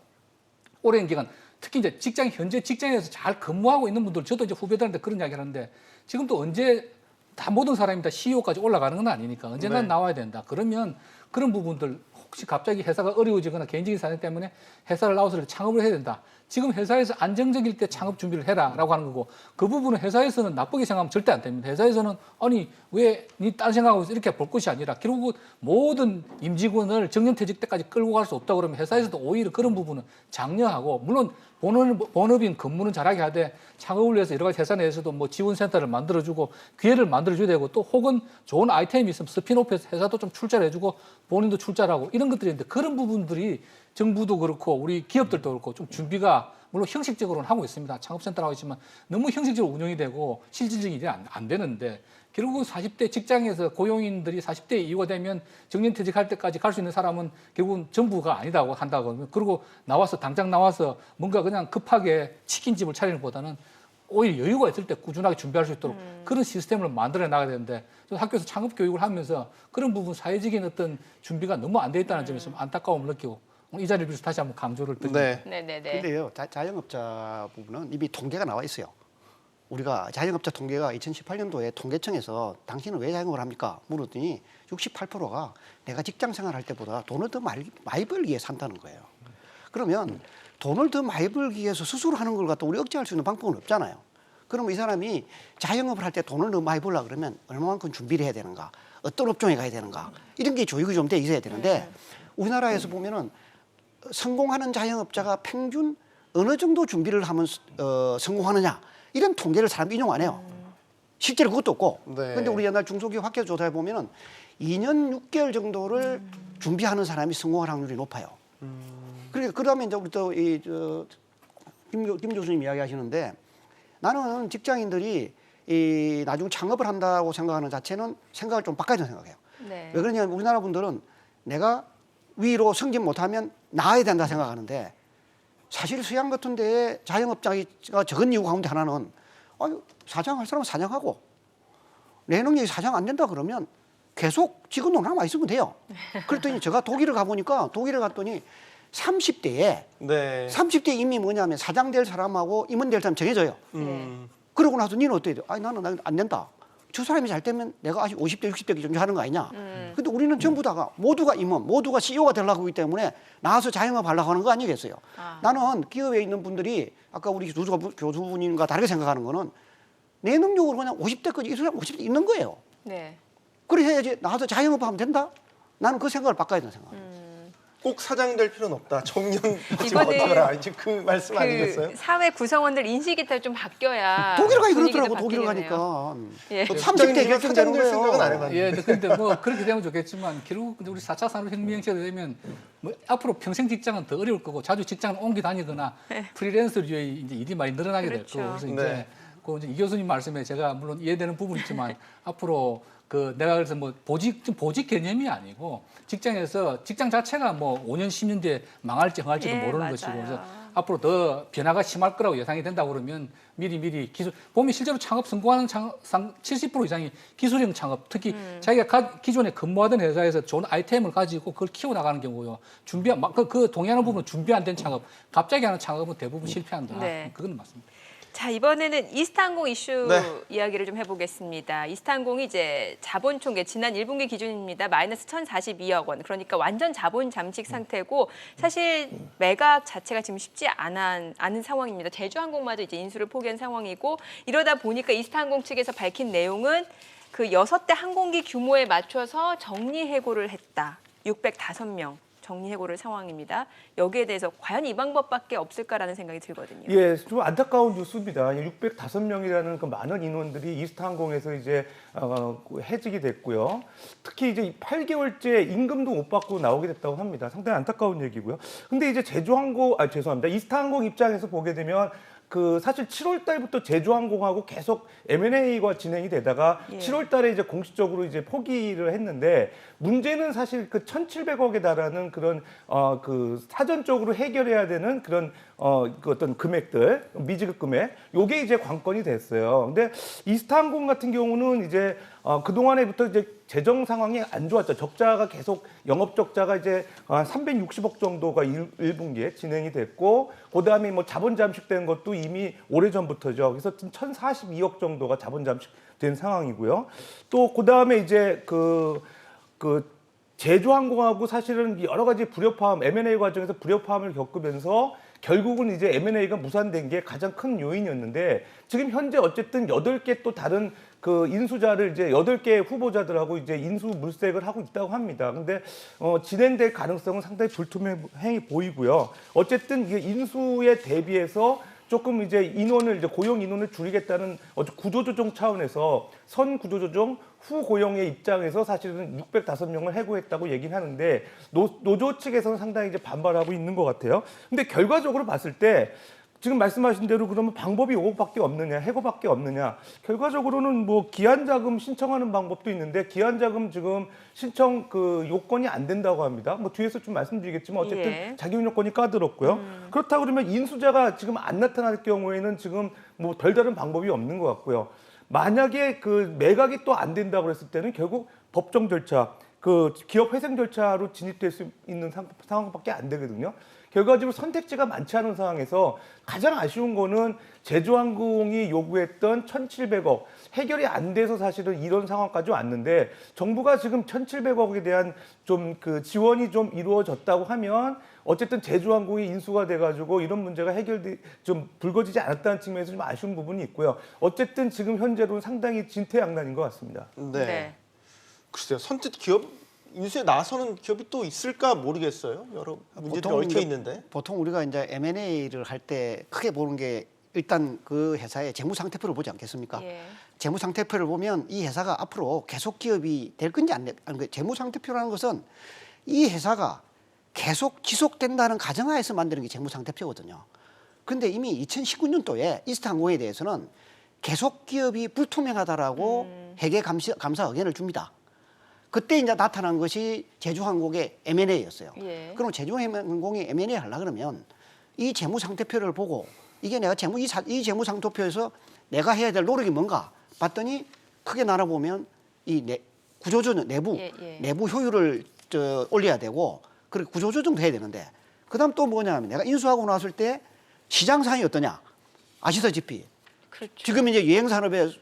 Speaker 3: 오랜 기간 특히 이제 현재 직장에서 잘 근무하고 있는 분들 저도 이제 후배들한테 그런 이야기 하는데 지금도 언제 다 모든 사람이 다 CEO까지 올라가는 건 아니니까 언젠간
Speaker 2: 네.
Speaker 3: 나와야 된다. 그러면 그런 부분들 혹시 갑자기 회사가 어려워지거나 개인적인 사정 때문에 회사를 나와서 창업을 해야 된다. 지금 회사에서 안정적일 때 창업 준비를 해라라고 하는 거고 그 부분은 회사에서는 나쁘게 생각하면 절대 안 됩니다. 회사에서는 아니 왜 니 딴 생각하고 있어 이렇게 볼 것이 아니라 결국 모든 임직원을 정년퇴직 때까지 끌고 갈 수 없다 그러면 회사에서도 오히려 그런 부분은 장려하고 물론 본업인 근무는 잘하게 하되 창업을 위해서 여러 가지 회사 내에서도 뭐 지원센터를 만들어주고 기회를 만들어줘야 되고 또 혹은 좋은 아이템이 있으면 스피노프해서 회사도 좀 출자를 해주고 본인도 출자를 하고 이런 것들이 있는데 그런 부분들이 정부도 그렇고 우리 기업들도 그렇고 좀 준비가 물론 형식적으로는 하고 있습니다. 창업센터라고 있지만 너무 형식적으로 운영이 되고 실질적인 일이 안 되는데 결국은 40대 직장에서 고용인들이 40대 이후가 되면 정년퇴직할 때까지 갈 수 있는 사람은 결국은 정부가 아니다고 한다고 그리고 당장 나와서 뭔가 그냥 급하게 치킨집을 차리는 것보다는 오히려 여유가 있을 때 꾸준하게 준비할 수 있도록 그런 시스템을 만들어 나가야 되는데 학교에서 창업 교육을 하면서 그런 부분 사회적인 어떤 준비가 너무 안 돼 있다는 점에서 안타까움을 느끼고 이 자리를 빌어서 다시 한번 강조를 드립니다.
Speaker 2: 네.
Speaker 1: 네네네.
Speaker 5: 근데요, 자영업자 부분은 이미 통계가 나와 있어요. 우리가 자영업자 통계가 2018년도에 통계청에서 당신은 왜 자영업을 합니까? 물었더니 68%가 내가 직장 생활할 때보다 돈을 더 많이 벌기 위해 산다는 거예요. 그러면 돈을 더 많이 벌기 위해서 스스로 하는 걸 갖다 우리 억제할 수 있는 방법은 없잖아요. 그러면 이 사람이 자영업을 할 때 돈을 너무 많이 벌려 그러면 얼마만큼 준비를 해야 되는가? 어떤 업종에 가야 되는가? 이런 게 조익이 좀 돼 있어야 되는데 우리나라에서 보면은 성공하는 자영업자가 평균 어느 정도 준비를 하면 성공하느냐 이런 통계를 사람 인용 안 해요. 실제로 그것도 없고.
Speaker 2: 네.
Speaker 5: 그런데 우리 옛날 중소기업 학교 조사해 보면은 2년 6개월 정도를 준비하는 사람이 성공할 확률이 높아요. 그다음에 이제 우리 또 김 교수님 이야기하시는데 나는 직장인들이 나중 창업을 한다고 생각하는 자체는 생각을 좀 바꿔야 된다고 생각해요.
Speaker 1: 네.
Speaker 5: 왜 그러냐면 우리나라 분들은 내가 위로 승진 못하면 나아야 된다 생각하는데 사실 서양 같은 데에 자영업자가 적은 이유 가운데 하나는 사장할 사람은 사장하고 내 능력이 사장 안 된다 그러면 계속 직원으로 남아 있으면 돼요. 그랬더니 제가 독일을 가보니까 독일에 갔더니 30대에
Speaker 2: 네.
Speaker 5: 30대 이미 뭐냐면 사장 될 사람하고 임원 될 사람 정해져요. 그러고 나서 니는 어떻게 돼? 나는 안 된다. 저 사람이 잘 되면 내가 아직 50대, 60대 정도 하는 거 아니냐. 근데 우리는 전부 다가 모두가 임원, 모두가 CEO가 되려고 하기 때문에 나와서 자영업 하려고 하는 거 아니겠어요. 나는 기업에 있는 분들이 아까 우리 교수님과 다르게 생각하는 거는 내 능력으로 그냥 50대까지 이 사람 50대 있는 거예요.
Speaker 1: 네.
Speaker 5: 그래 해야지 나와서 자영업 하면 된다? 나는 그 생각을 바꿔야 된다 생각합니다.
Speaker 2: 꼭 사장 될 필요는 없다. 청년
Speaker 1: 이거는
Speaker 2: 어쩌라. 이제 그 말씀 아니겠어요?
Speaker 1: 사회 구성원들 인식이 좀 바뀌어야
Speaker 5: 독일 가니
Speaker 1: 분위기도
Speaker 5: 그렇더라고. 독일
Speaker 1: 바뀌겠네요.
Speaker 5: 가니까.
Speaker 1: 예.
Speaker 2: 또
Speaker 5: 30대
Speaker 2: 사장
Speaker 5: 결정되는
Speaker 2: 될 생각은 안
Speaker 5: 거예요.
Speaker 2: 해봤는데.
Speaker 3: 예, 근데 뭐 그렇게 되면 좋겠지만 결국 우리 4차 산업혁명 시대가 되면 뭐 앞으로 평생 직장은 더 어려울 거고 자주 직장을 옮겨 다니거나 프리랜서류의 이제 일이 많이 늘어나게 될
Speaker 1: 그렇죠.
Speaker 3: 거고 그래서
Speaker 2: 네.
Speaker 3: 이제 이 교수님 말씀에 제가 물론 이해되는 부분이 있지만 앞으로 내가 그래서 뭐 보직 개념이 아니고 직장에서 직장 자체가 뭐 5년 10년 뒤에 망할지 흥할지도
Speaker 1: 예,
Speaker 3: 모르는
Speaker 1: 맞아요.
Speaker 3: 것이고 그래서 앞으로 더 변화가 심할 거라고 예상이 된다고 그러면 미리 기술 보면 실제로 창업 성공하는 70% 이상이 기술형 창업 특히 자기가 기존에 근무하던 회사에서 좋은 아이템을 가지고 그걸 키워나가는 경우요. 그 동의하는 부분은 준비 안 된 창업 갑자기 하는 창업은 대부분 실패한다.
Speaker 1: 네.
Speaker 3: 그건 맞습니다.
Speaker 1: 자, 이번에는 이스타항공 이슈
Speaker 2: 네.
Speaker 1: 이야기를 좀 해보겠습니다. 이스타항공이 이제 자본 총계 지난 1분기 기준입니다. 마이너스 1,042억 원. 그러니까 완전 자본 잠식 상태고 사실 매각 자체가 지금 쉽지 않은 상황입니다. 제주항공마저 이제 인수를 포기한 상황이고 이러다 보니까 이스타항공 측에서 밝힌 내용은 그 6대 항공기 규모에 맞춰서 정리해고를 했다. 605명. 정리해고를 상황입니다. 여기에 대해서 과연 이 방법밖에 없을까라는 생각이 들거든요.
Speaker 4: 예, 좀 안타까운 뉴스입니다. 605명이라는 그 많은 인원들이 이스타항공에서 이제 해직이 됐고요. 특히 이제 8개월째 임금도 못 받고 나오게 됐다고 합니다. 상당히 안타까운 얘기고요. 근데 이제 이스타항공 입장에서 보게 되면 그 사실 7월 달부터 제주항공하고 계속 M&A가 진행이 되다가
Speaker 1: 예.
Speaker 4: 7월 달에 이제 공식적으로 이제 포기를 했는데 문제는 사실 그 1,700억에 달하는 그런 그 사전적으로 해결해야 되는 그런 그 어떤 금액들 미지급 금액 요게 이제 관건이 됐어요. 근데 이스타항공 같은 경우는 이제 그동안에부터 이제 재정 상황이 안 좋았죠. 적자가 계속 영업 적자가 이제 360억 정도가 1분기에 진행이 됐고 그다음에 뭐 자본 잠식된 것도 이미 오래전부터죠. 그래서 1,042억 정도가 자본 잠식된 상황이고요. 또 그다음에 이제 그 제주항공하고 사실은 여러 가지 불협화음, M&A 과정에서 불협화음을 겪으면서 결국은 이제 M&A가 무산된 게 가장 큰 요인이었는데 지금 현재 어쨌든 8개 또 다른 그 인수자를 이제 8개 후보자들하고 이제 인수 물색을 하고 있다고 합니다. 근데 진행될 가능성은 상당히 불투명해 보이고요. 어쨌든 이게 인수에 대비해서 조금 이제 인원을 이제 고용 인원을 줄이겠다는 구조조정 차원에서 선 구조조정 후 고용의 입장에서 사실은 605명을 해고했다고 얘기는 하는데 노조 측에서는 상당히 이제 반발하고 있는 것 같아요. 근데 결과적으로 봤을 때 지금 말씀하신 대로 그러면 방법이 요거밖에 없느냐, 해고밖에 없느냐. 결과적으로는 뭐 기한자금 신청하는 방법도 있는데 기한자금 지금 신청 그 요건이 안 된다고 합니다. 뭐 뒤에서 좀 말씀드리겠지만 어쨌든
Speaker 1: 예.
Speaker 4: 자격 요건이 까다롭고요. 그렇다 그러면 인수자가 지금 안 나타날 경우에는 지금 뭐 별다른 방법이 없는 것 같고요. 만약에 그 매각이 또 안 된다고 그랬을 때는 결국 법정 절차, 그 기업 회생 절차로 진입될 수 있는 상황밖에 안 되거든요. 결과적으로 선택지가 많지 않은 상황에서 가장 아쉬운 거는 제주항공이 요구했던 1,700억 해결이 안 돼서 사실은 이런 상황까지 왔는데 정부가 지금 1,700억에 대한 좀 그 지원이 좀 이루어졌다고 하면 어쨌든 제주항공이 인수가 돼가지고 이런 문제가 좀 불거지지 않았다는 측면에서 좀 아쉬운 부분이 있고요. 어쨌든 지금 현재로는 상당히 진퇴양난인 것 같습니다.
Speaker 2: 네.
Speaker 1: 네.
Speaker 2: 글쎄요. 선뜻 기업 인수에 나서는 기업이 또 있을까 모르겠어요. 여러 문제들이 얽혀
Speaker 5: 이제
Speaker 2: 있는데.
Speaker 5: 보통 우리가 이제 M&A를 할 때 크게 보는 게 일단 그 회사의 재무 상태표를 보지 않겠습니까?
Speaker 1: 예.
Speaker 5: 재무 상태표를 보면 이 회사가 앞으로 계속 기업이 될 건지 안 될 건지. 재무 상태표라는 것은 이 회사가 계속 지속된다는 가정하에서 만드는 게 재무 상태표거든요. 그런데 이미 2019년도에 이스타항공에 대해서는 계속 기업이 불투명하다라고 회계 감사 의견을 줍니다. 그때 이제 나타난 것이 제주항공의 M&A였어요.
Speaker 1: 예.
Speaker 5: 그럼 제주항공이 M&A 하려 그러면 이 재무 상태표를 보고 이게 내가 이 재무 상태표에서 내가 해야 될 노력이 뭔가 봤더니 크게 나눠보면 이 구조조정 내부 효율을 올려야 되고 그리고 구조조정도 해야 되는데 그다음 또 뭐냐면 내가 인수하고 나왔을 때 시장 상황이 어떠냐 아시다시피
Speaker 1: 그렇죠.
Speaker 5: 지금 이제 여행 산업의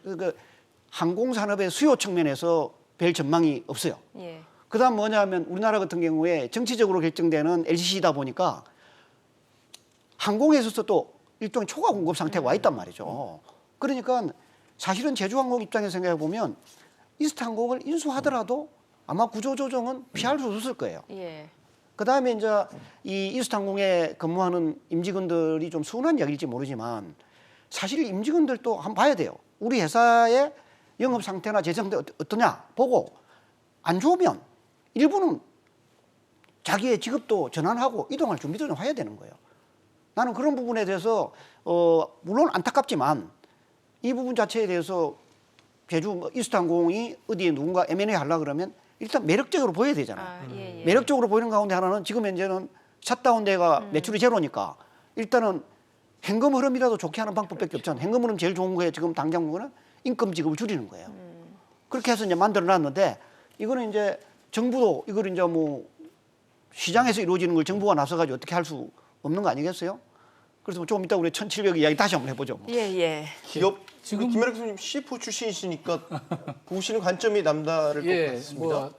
Speaker 5: 항공 산업의 수요 측면에서 별 전망이 없어요.
Speaker 1: 예.
Speaker 5: 그다음 뭐냐면 우리나라 같은 경우에 정치적으로 결정되는 LCC다 보니까 항공에 있어서 또 일종의 초과 공급 상태가 와 있단 말이죠. 그러니까 사실은 제주항공 입장에서 생각해 보면 이스타항공을 인수하더라도 아마 구조조정은 피할 수 없을 거예요.
Speaker 1: 예.
Speaker 5: 그다음에 이제 이 이스타항공에 근무하는 임직원들이 좀 순한 이야기일지 모르지만 사실 임직원들도 한번 봐야 돼요. 우리 회사의 영업 상태나 재정 상태 어떠냐 보고 안 좋으면 일부는 자기의 직업도 전환하고 이동할 준비도 좀 해야 되는 거예요. 나는 그런 부분에 대해서 물론 안타깝지만 이 부분 자체에 대해서 제주 이스타항공이 어디에 누군가 M&A 하려고 그러면 일단 매력적으로 보여야 되잖아요.
Speaker 1: 아, 예, 예.
Speaker 5: 매력적으로 보이는 가운데 하나는 지금 현재는 샷다운데가 매출이 제로니까 일단은 현금 흐름이라도 좋게 하는 방법밖에 없잖아요. 현금 흐름 제일 좋은 거에 지금 당장 보면은 임금 지급을 줄이는 거예요. 그렇게 해서 이제 만들어놨는데 이거는 이제 정부도 이걸 이제 뭐 시장에서 이루어지는 걸 정부가 나서가지고 어떻게 할 수 없는 거 아니겠어요? 그래서 좀 이따 우리 1,700 이야기 다시 한번 해보죠. 뭐.
Speaker 1: 예, 예.
Speaker 2: 기업
Speaker 3: 지금-
Speaker 2: 김현욱 교수님 CFO 출신이시니까 보시는 관점이 남다를 것 같습니다.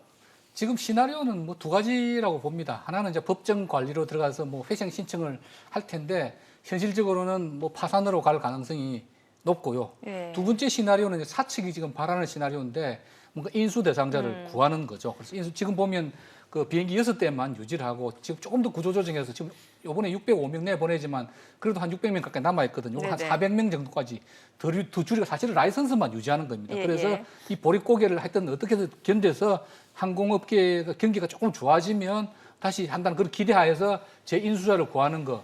Speaker 3: 지금 시나리오는 뭐 두 가지라고 봅니다. 하나는 이제 법정 관리로 들어가서 뭐 회생 신청을 할 텐데 현실적으로는 뭐 파산으로 갈 가능성이 높고요.
Speaker 1: 예.
Speaker 3: 두 번째 시나리오는 이제 사측이 지금 바라는 시나리오인데 뭔가 인수 대상자를 구하는 거죠. 그래서 지금 보면 그 비행기 6대만 유지를 하고 지금 조금 더 구조 조정해서 지금 요번에 605명 내보내지만 그래도 한 600명 가까이 남아 있거든요. 한
Speaker 1: 네네.
Speaker 3: 400명 정도까지 더 줄이고 사실은 라이선스만 유지하는 겁니다.
Speaker 1: 예,
Speaker 3: 그래서
Speaker 1: 예.
Speaker 3: 이 보릿고개를 하여튼 어떻게든 견뎌서 항공업계가 경기가 조금 좋아지면 다시 한다는 그런 기대하에서 재인수자를 구하는 거.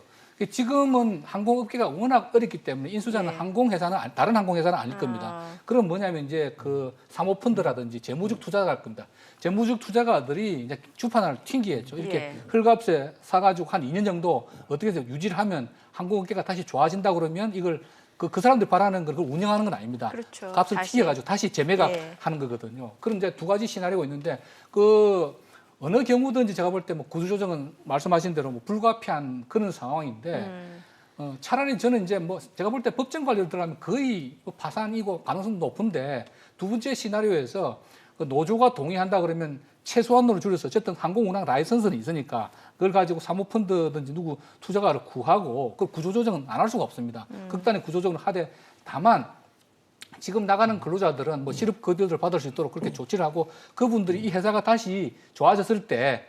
Speaker 3: 지금은 항공업계가 워낙 어렵기 때문에 인수자는
Speaker 1: 예.
Speaker 3: 항공회사는 다른 항공회사는 아닐 겁니다.
Speaker 1: 아.
Speaker 3: 그럼 뭐냐면 이제 그 사모펀드라든지 재무적 투자가 할 겁니다. 재무적 투자가들이 이제 주판을 튕기겠죠. 이렇게
Speaker 1: 예.
Speaker 3: 헐값에 사가지고 한 2년 정도 어떻게 해서 유지를 하면 항공업계가 다시 좋아진다 그러면 이걸 그 사람들 바라는 걸 그걸 운영하는 건 아닙니다.
Speaker 1: 그렇죠.
Speaker 3: 값을
Speaker 1: 다시.
Speaker 3: 튀겨가지고 다시 재매각
Speaker 1: 예.
Speaker 3: 하는 거거든요. 그런 이제 두 가지 시나리오가 있는데 그 어느 경우든지 제가 볼 때 뭐 구조조정은 말씀하신 대로 뭐 불가피한 그런 상황인데 차라리 저는 이제 뭐 제가 볼 때 법정 관리로 들어가면 거의 뭐 파산이고 가능성도 높은데 두 번째 시나리오에서 그 노조가 동의한다 그러면 최소한으로 줄여서 어쨌든 항공운항 라이선스는 있으니까 그걸 가지고 사모펀드든지 누구 투자가를 구하고 그 구조조정은 안 할 수가 없습니다. 극단의 구조조정을 하되 다만 지금 나가는 근로자들은 뭐 실업급여를 받을 수 있도록 그렇게 조치를 하고 그분들이 이 회사가 다시 좋아졌을 때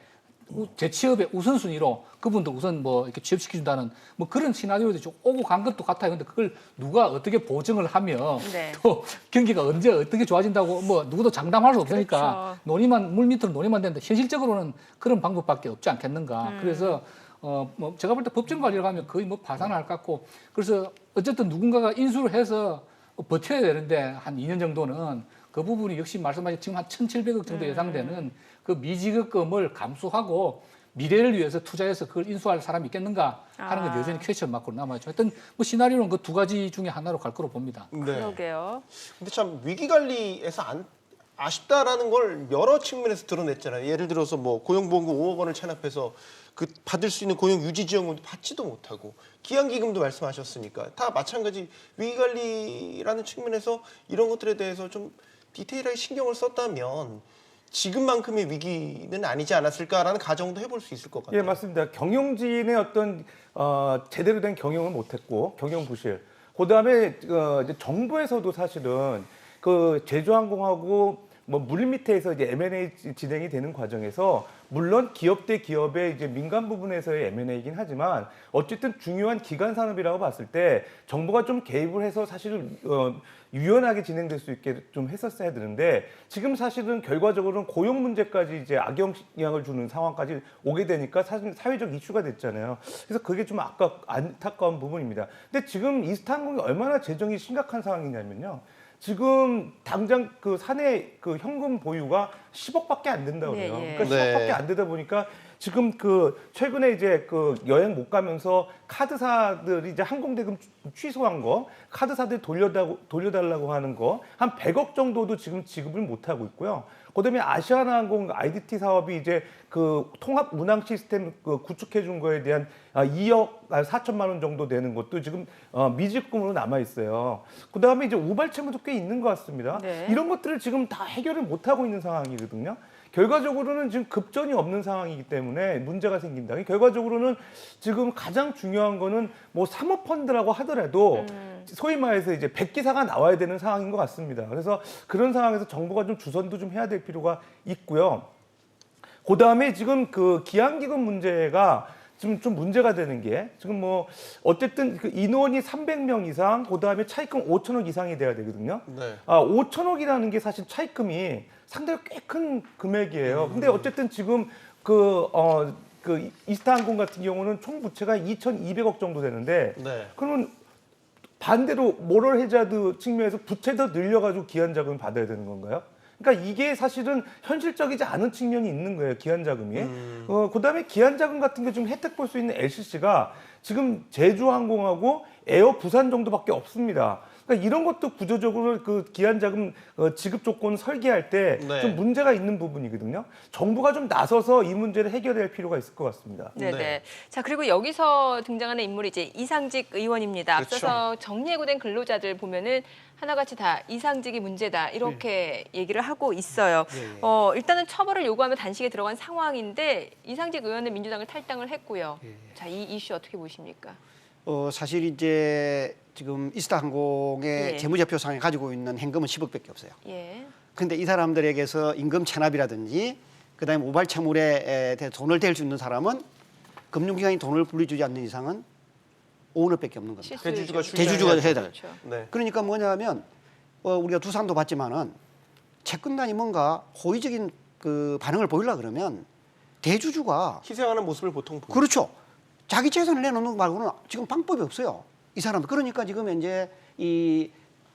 Speaker 3: 재취업의 우선순위로 그분들 우선 뭐 이렇게 취업시켜준다는 뭐 그런 시나리오도 좀 오고 간 것도 같아요. 근데 그걸 누가 어떻게 보증을 하며
Speaker 1: 네.
Speaker 3: 또 경기가 언제 어떻게 좋아진다고 뭐 누구도 장담할 수 없으니까
Speaker 1: 그렇죠.
Speaker 3: 물 밑으로 논의만 되는데 현실적으로는 그런 방법밖에 없지 않겠는가. 그래서 뭐 제가 볼 때 법정 관리를 하면 거의 뭐 파산할 것 같고 그래서 어쨌든 누군가가 인수를 해서 버텨야 되는데 한 2년 정도는 그 부분이 역시 말씀하신 지금 한 1,700억 정도 예상되는 그 미지급금을 감수하고 미래를 위해서 투자해서 그걸 인수할 사람이 있겠는가 하는 건 여전히 퀘스천 마크로 남아있죠. 하여튼 뭐 시나리오는 그 두 가지 중에 하나로 갈 거로 봅니다.
Speaker 2: 네.
Speaker 1: 그러게요.
Speaker 2: 근데 참 위기 관리에서 아쉽다라는 걸 여러 측면에서 드러냈잖아요. 예를 들어서 뭐 고용보험금 5억 원을 체납해서 그 받을 수 있는 고용 유지 지원금도 받지도 못하고 기한기금도 말씀하셨으니까 다 마찬가지 위기 관리라는 측면에서 이런 것들에 대해서 좀 디테일하게 신경을 썼다면 지금만큼의 위기는 아니지 않았을까라는 가정도 해볼 수 있을 것 같아요.
Speaker 4: 예, 맞습니다. 경영진의 어떤 제대로 된 경영을 못했고 경영 부실. 그다음에 이제 정부에서도 사실은 그 제주항공하고 뭐 물밑에서 이제 M&A 진행이 되는 과정에서 물론 기업 대 기업의 이제 민간 부분에서의 M&A이긴 하지만 어쨌든 중요한 기간 산업이라고 봤을 때 정부가 좀 개입을 해서 사실은 유연하게 진행될 수 있게 좀 했었어야 되는데 지금 사실은 결과적으로는 고용 문제까지 이제 악영향을 주는 상황까지 오게 되니까 사실 사회적 이슈가 됐잖아요. 그래서 그게 좀 안타까운 부분입니다. 근데 지금 이스타항공이 얼마나 재정이 심각한 상황이냐면요. 지금 당장 그 사내 그 현금 보유가 10억밖에 안 된다고 그래요.
Speaker 1: 예, 예.
Speaker 4: 그러니까 10억밖에
Speaker 2: 네.
Speaker 4: 안 되다 보니까 지금 그 최근에 이제 그 여행 못 가면서 카드사들이 이제 항공대금 취소한 거, 카드사들 돌려달라고 하는 거 한 100억 정도도 지금 지급을 못 하고 있고요. 그다음에 아시아나항공 IDT 사업이 이제 그 통합 운항 시스템 그 구축해 준 거에 대한 2억 4천만 원 정도 되는 것도 지금 미지급금으로 남아 있어요. 그다음에 이제 우발 채무도 꽤 있는 것 같습니다.
Speaker 1: 네.
Speaker 4: 이런 것들을 지금 다 해결을 못 하고 있는 상황이거든요. 결과적으로는 지금 급전이 없는 상황이기 때문에 문제가 생긴다. 결과적으로는 지금 가장 중요한 거는 뭐 사모펀드라고 하더라도 소위 말해서 이제 백기사가 나와야 되는 상황인 것 같습니다. 그래서 그런 상황에서 정부가 좀 주선도 좀 해야 될 필요가 있고요. 그 다음에 지금 그 기한기금 문제가 지금 좀 문제가 되는 게 지금 뭐 어쨌든 그 인원이 300명 이상, 그 다음에 차입금 5천억 이상이 돼야 되거든요.
Speaker 2: 네.
Speaker 4: 5천억이라는 게 사실 차입금이 상당히 꽤 큰 금액이에요. 근데 어쨌든 지금 그 이스타항공 같은 경우는 총 부채가 2,200억 정도 되는데
Speaker 2: 네.
Speaker 4: 그러면 반대로 모럴 해자드 측면에서 부채 더 늘려가지고 기한 자금을 받아야 되는 건가요? 그러니까 이게 사실은 현실적이지 않은 측면이 있는 거예요, 기한 자금이. 그다음에 기한 자금 같은 게 좀 혜택 볼 수 있는 LCC가 지금 제주항공하고 에어 부산 정도밖에 없습니다. 그러니까 이런 것도 구조적으로 그 기한 자금 지급 조건 설계할 때 좀
Speaker 2: 네.
Speaker 4: 문제가 있는 부분이거든요. 정부가 좀 나서서 이 문제를 해결할 필요가 있을 것 같습니다.
Speaker 1: 네네.
Speaker 2: 네.
Speaker 1: 자, 그리고 여기서 등장하는 인물이 이제 이상직 의원입니다.
Speaker 2: 그렇죠.
Speaker 1: 앞서서 정리해고된 근로자들 보면은 하나같이 다 이상직이 문제다 이렇게 얘기를 하고 있어요. 일단은 처벌을 요구하며 단식에 들어간 상황인데 이상직 의원은 민주당을 탈당을 했고요. 자, 이 이슈 어떻게 보십니까?
Speaker 5: 사실 이제 지금 이스타항공의
Speaker 1: 예.
Speaker 5: 재무제표상에 가지고 있는 현금은 10억밖에 없어요.
Speaker 1: 예.
Speaker 5: 그런데 이 사람들에게서 임금 체납이라든지 그다음에 우발 채무에 대해 돈을 댈 수 있는 사람은 금융기관이 돈을 불려주지 않는 이상은 오너밖에 없는 겁니다.
Speaker 2: 대주주가
Speaker 5: 대주주가 해야 돼요.
Speaker 1: 그렇죠.
Speaker 2: 네.
Speaker 5: 그러니까 뭐냐면 우리가 두산도 봤지만은 채권단이 뭔가 호의적인 그 반응을 보이려 그러면 대주주가
Speaker 2: 희생하는 모습을 보통 보죠.
Speaker 5: 그렇죠. 자기 재산을 내놓는 거 말고는 지금 방법이 없어요. 이 사람들. 그러니까 지금 이제 이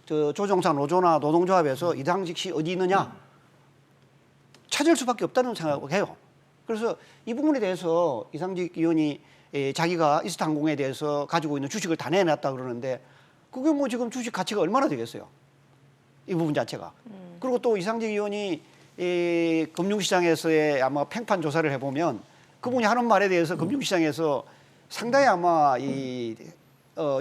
Speaker 5: 조종사 노조나 노동조합에서 이상직 씨 어디 있느냐 찾을 수밖에 없다는 생각을 해요. 그래서 이 부분에 대해서 이상직 의원이 자기가 이스타항공에 대해서 가지고 있는 주식을 다 내놨다 그러는데 그게 뭐 지금 주식 가치가 얼마나 되겠어요? 이 부분 자체가. 그리고 또 이상직 의원이 이 금융시장에서의 아마 팽판 조사를 해보면 그분이 하는 말에 대해서 금융시장에서 상당히 아마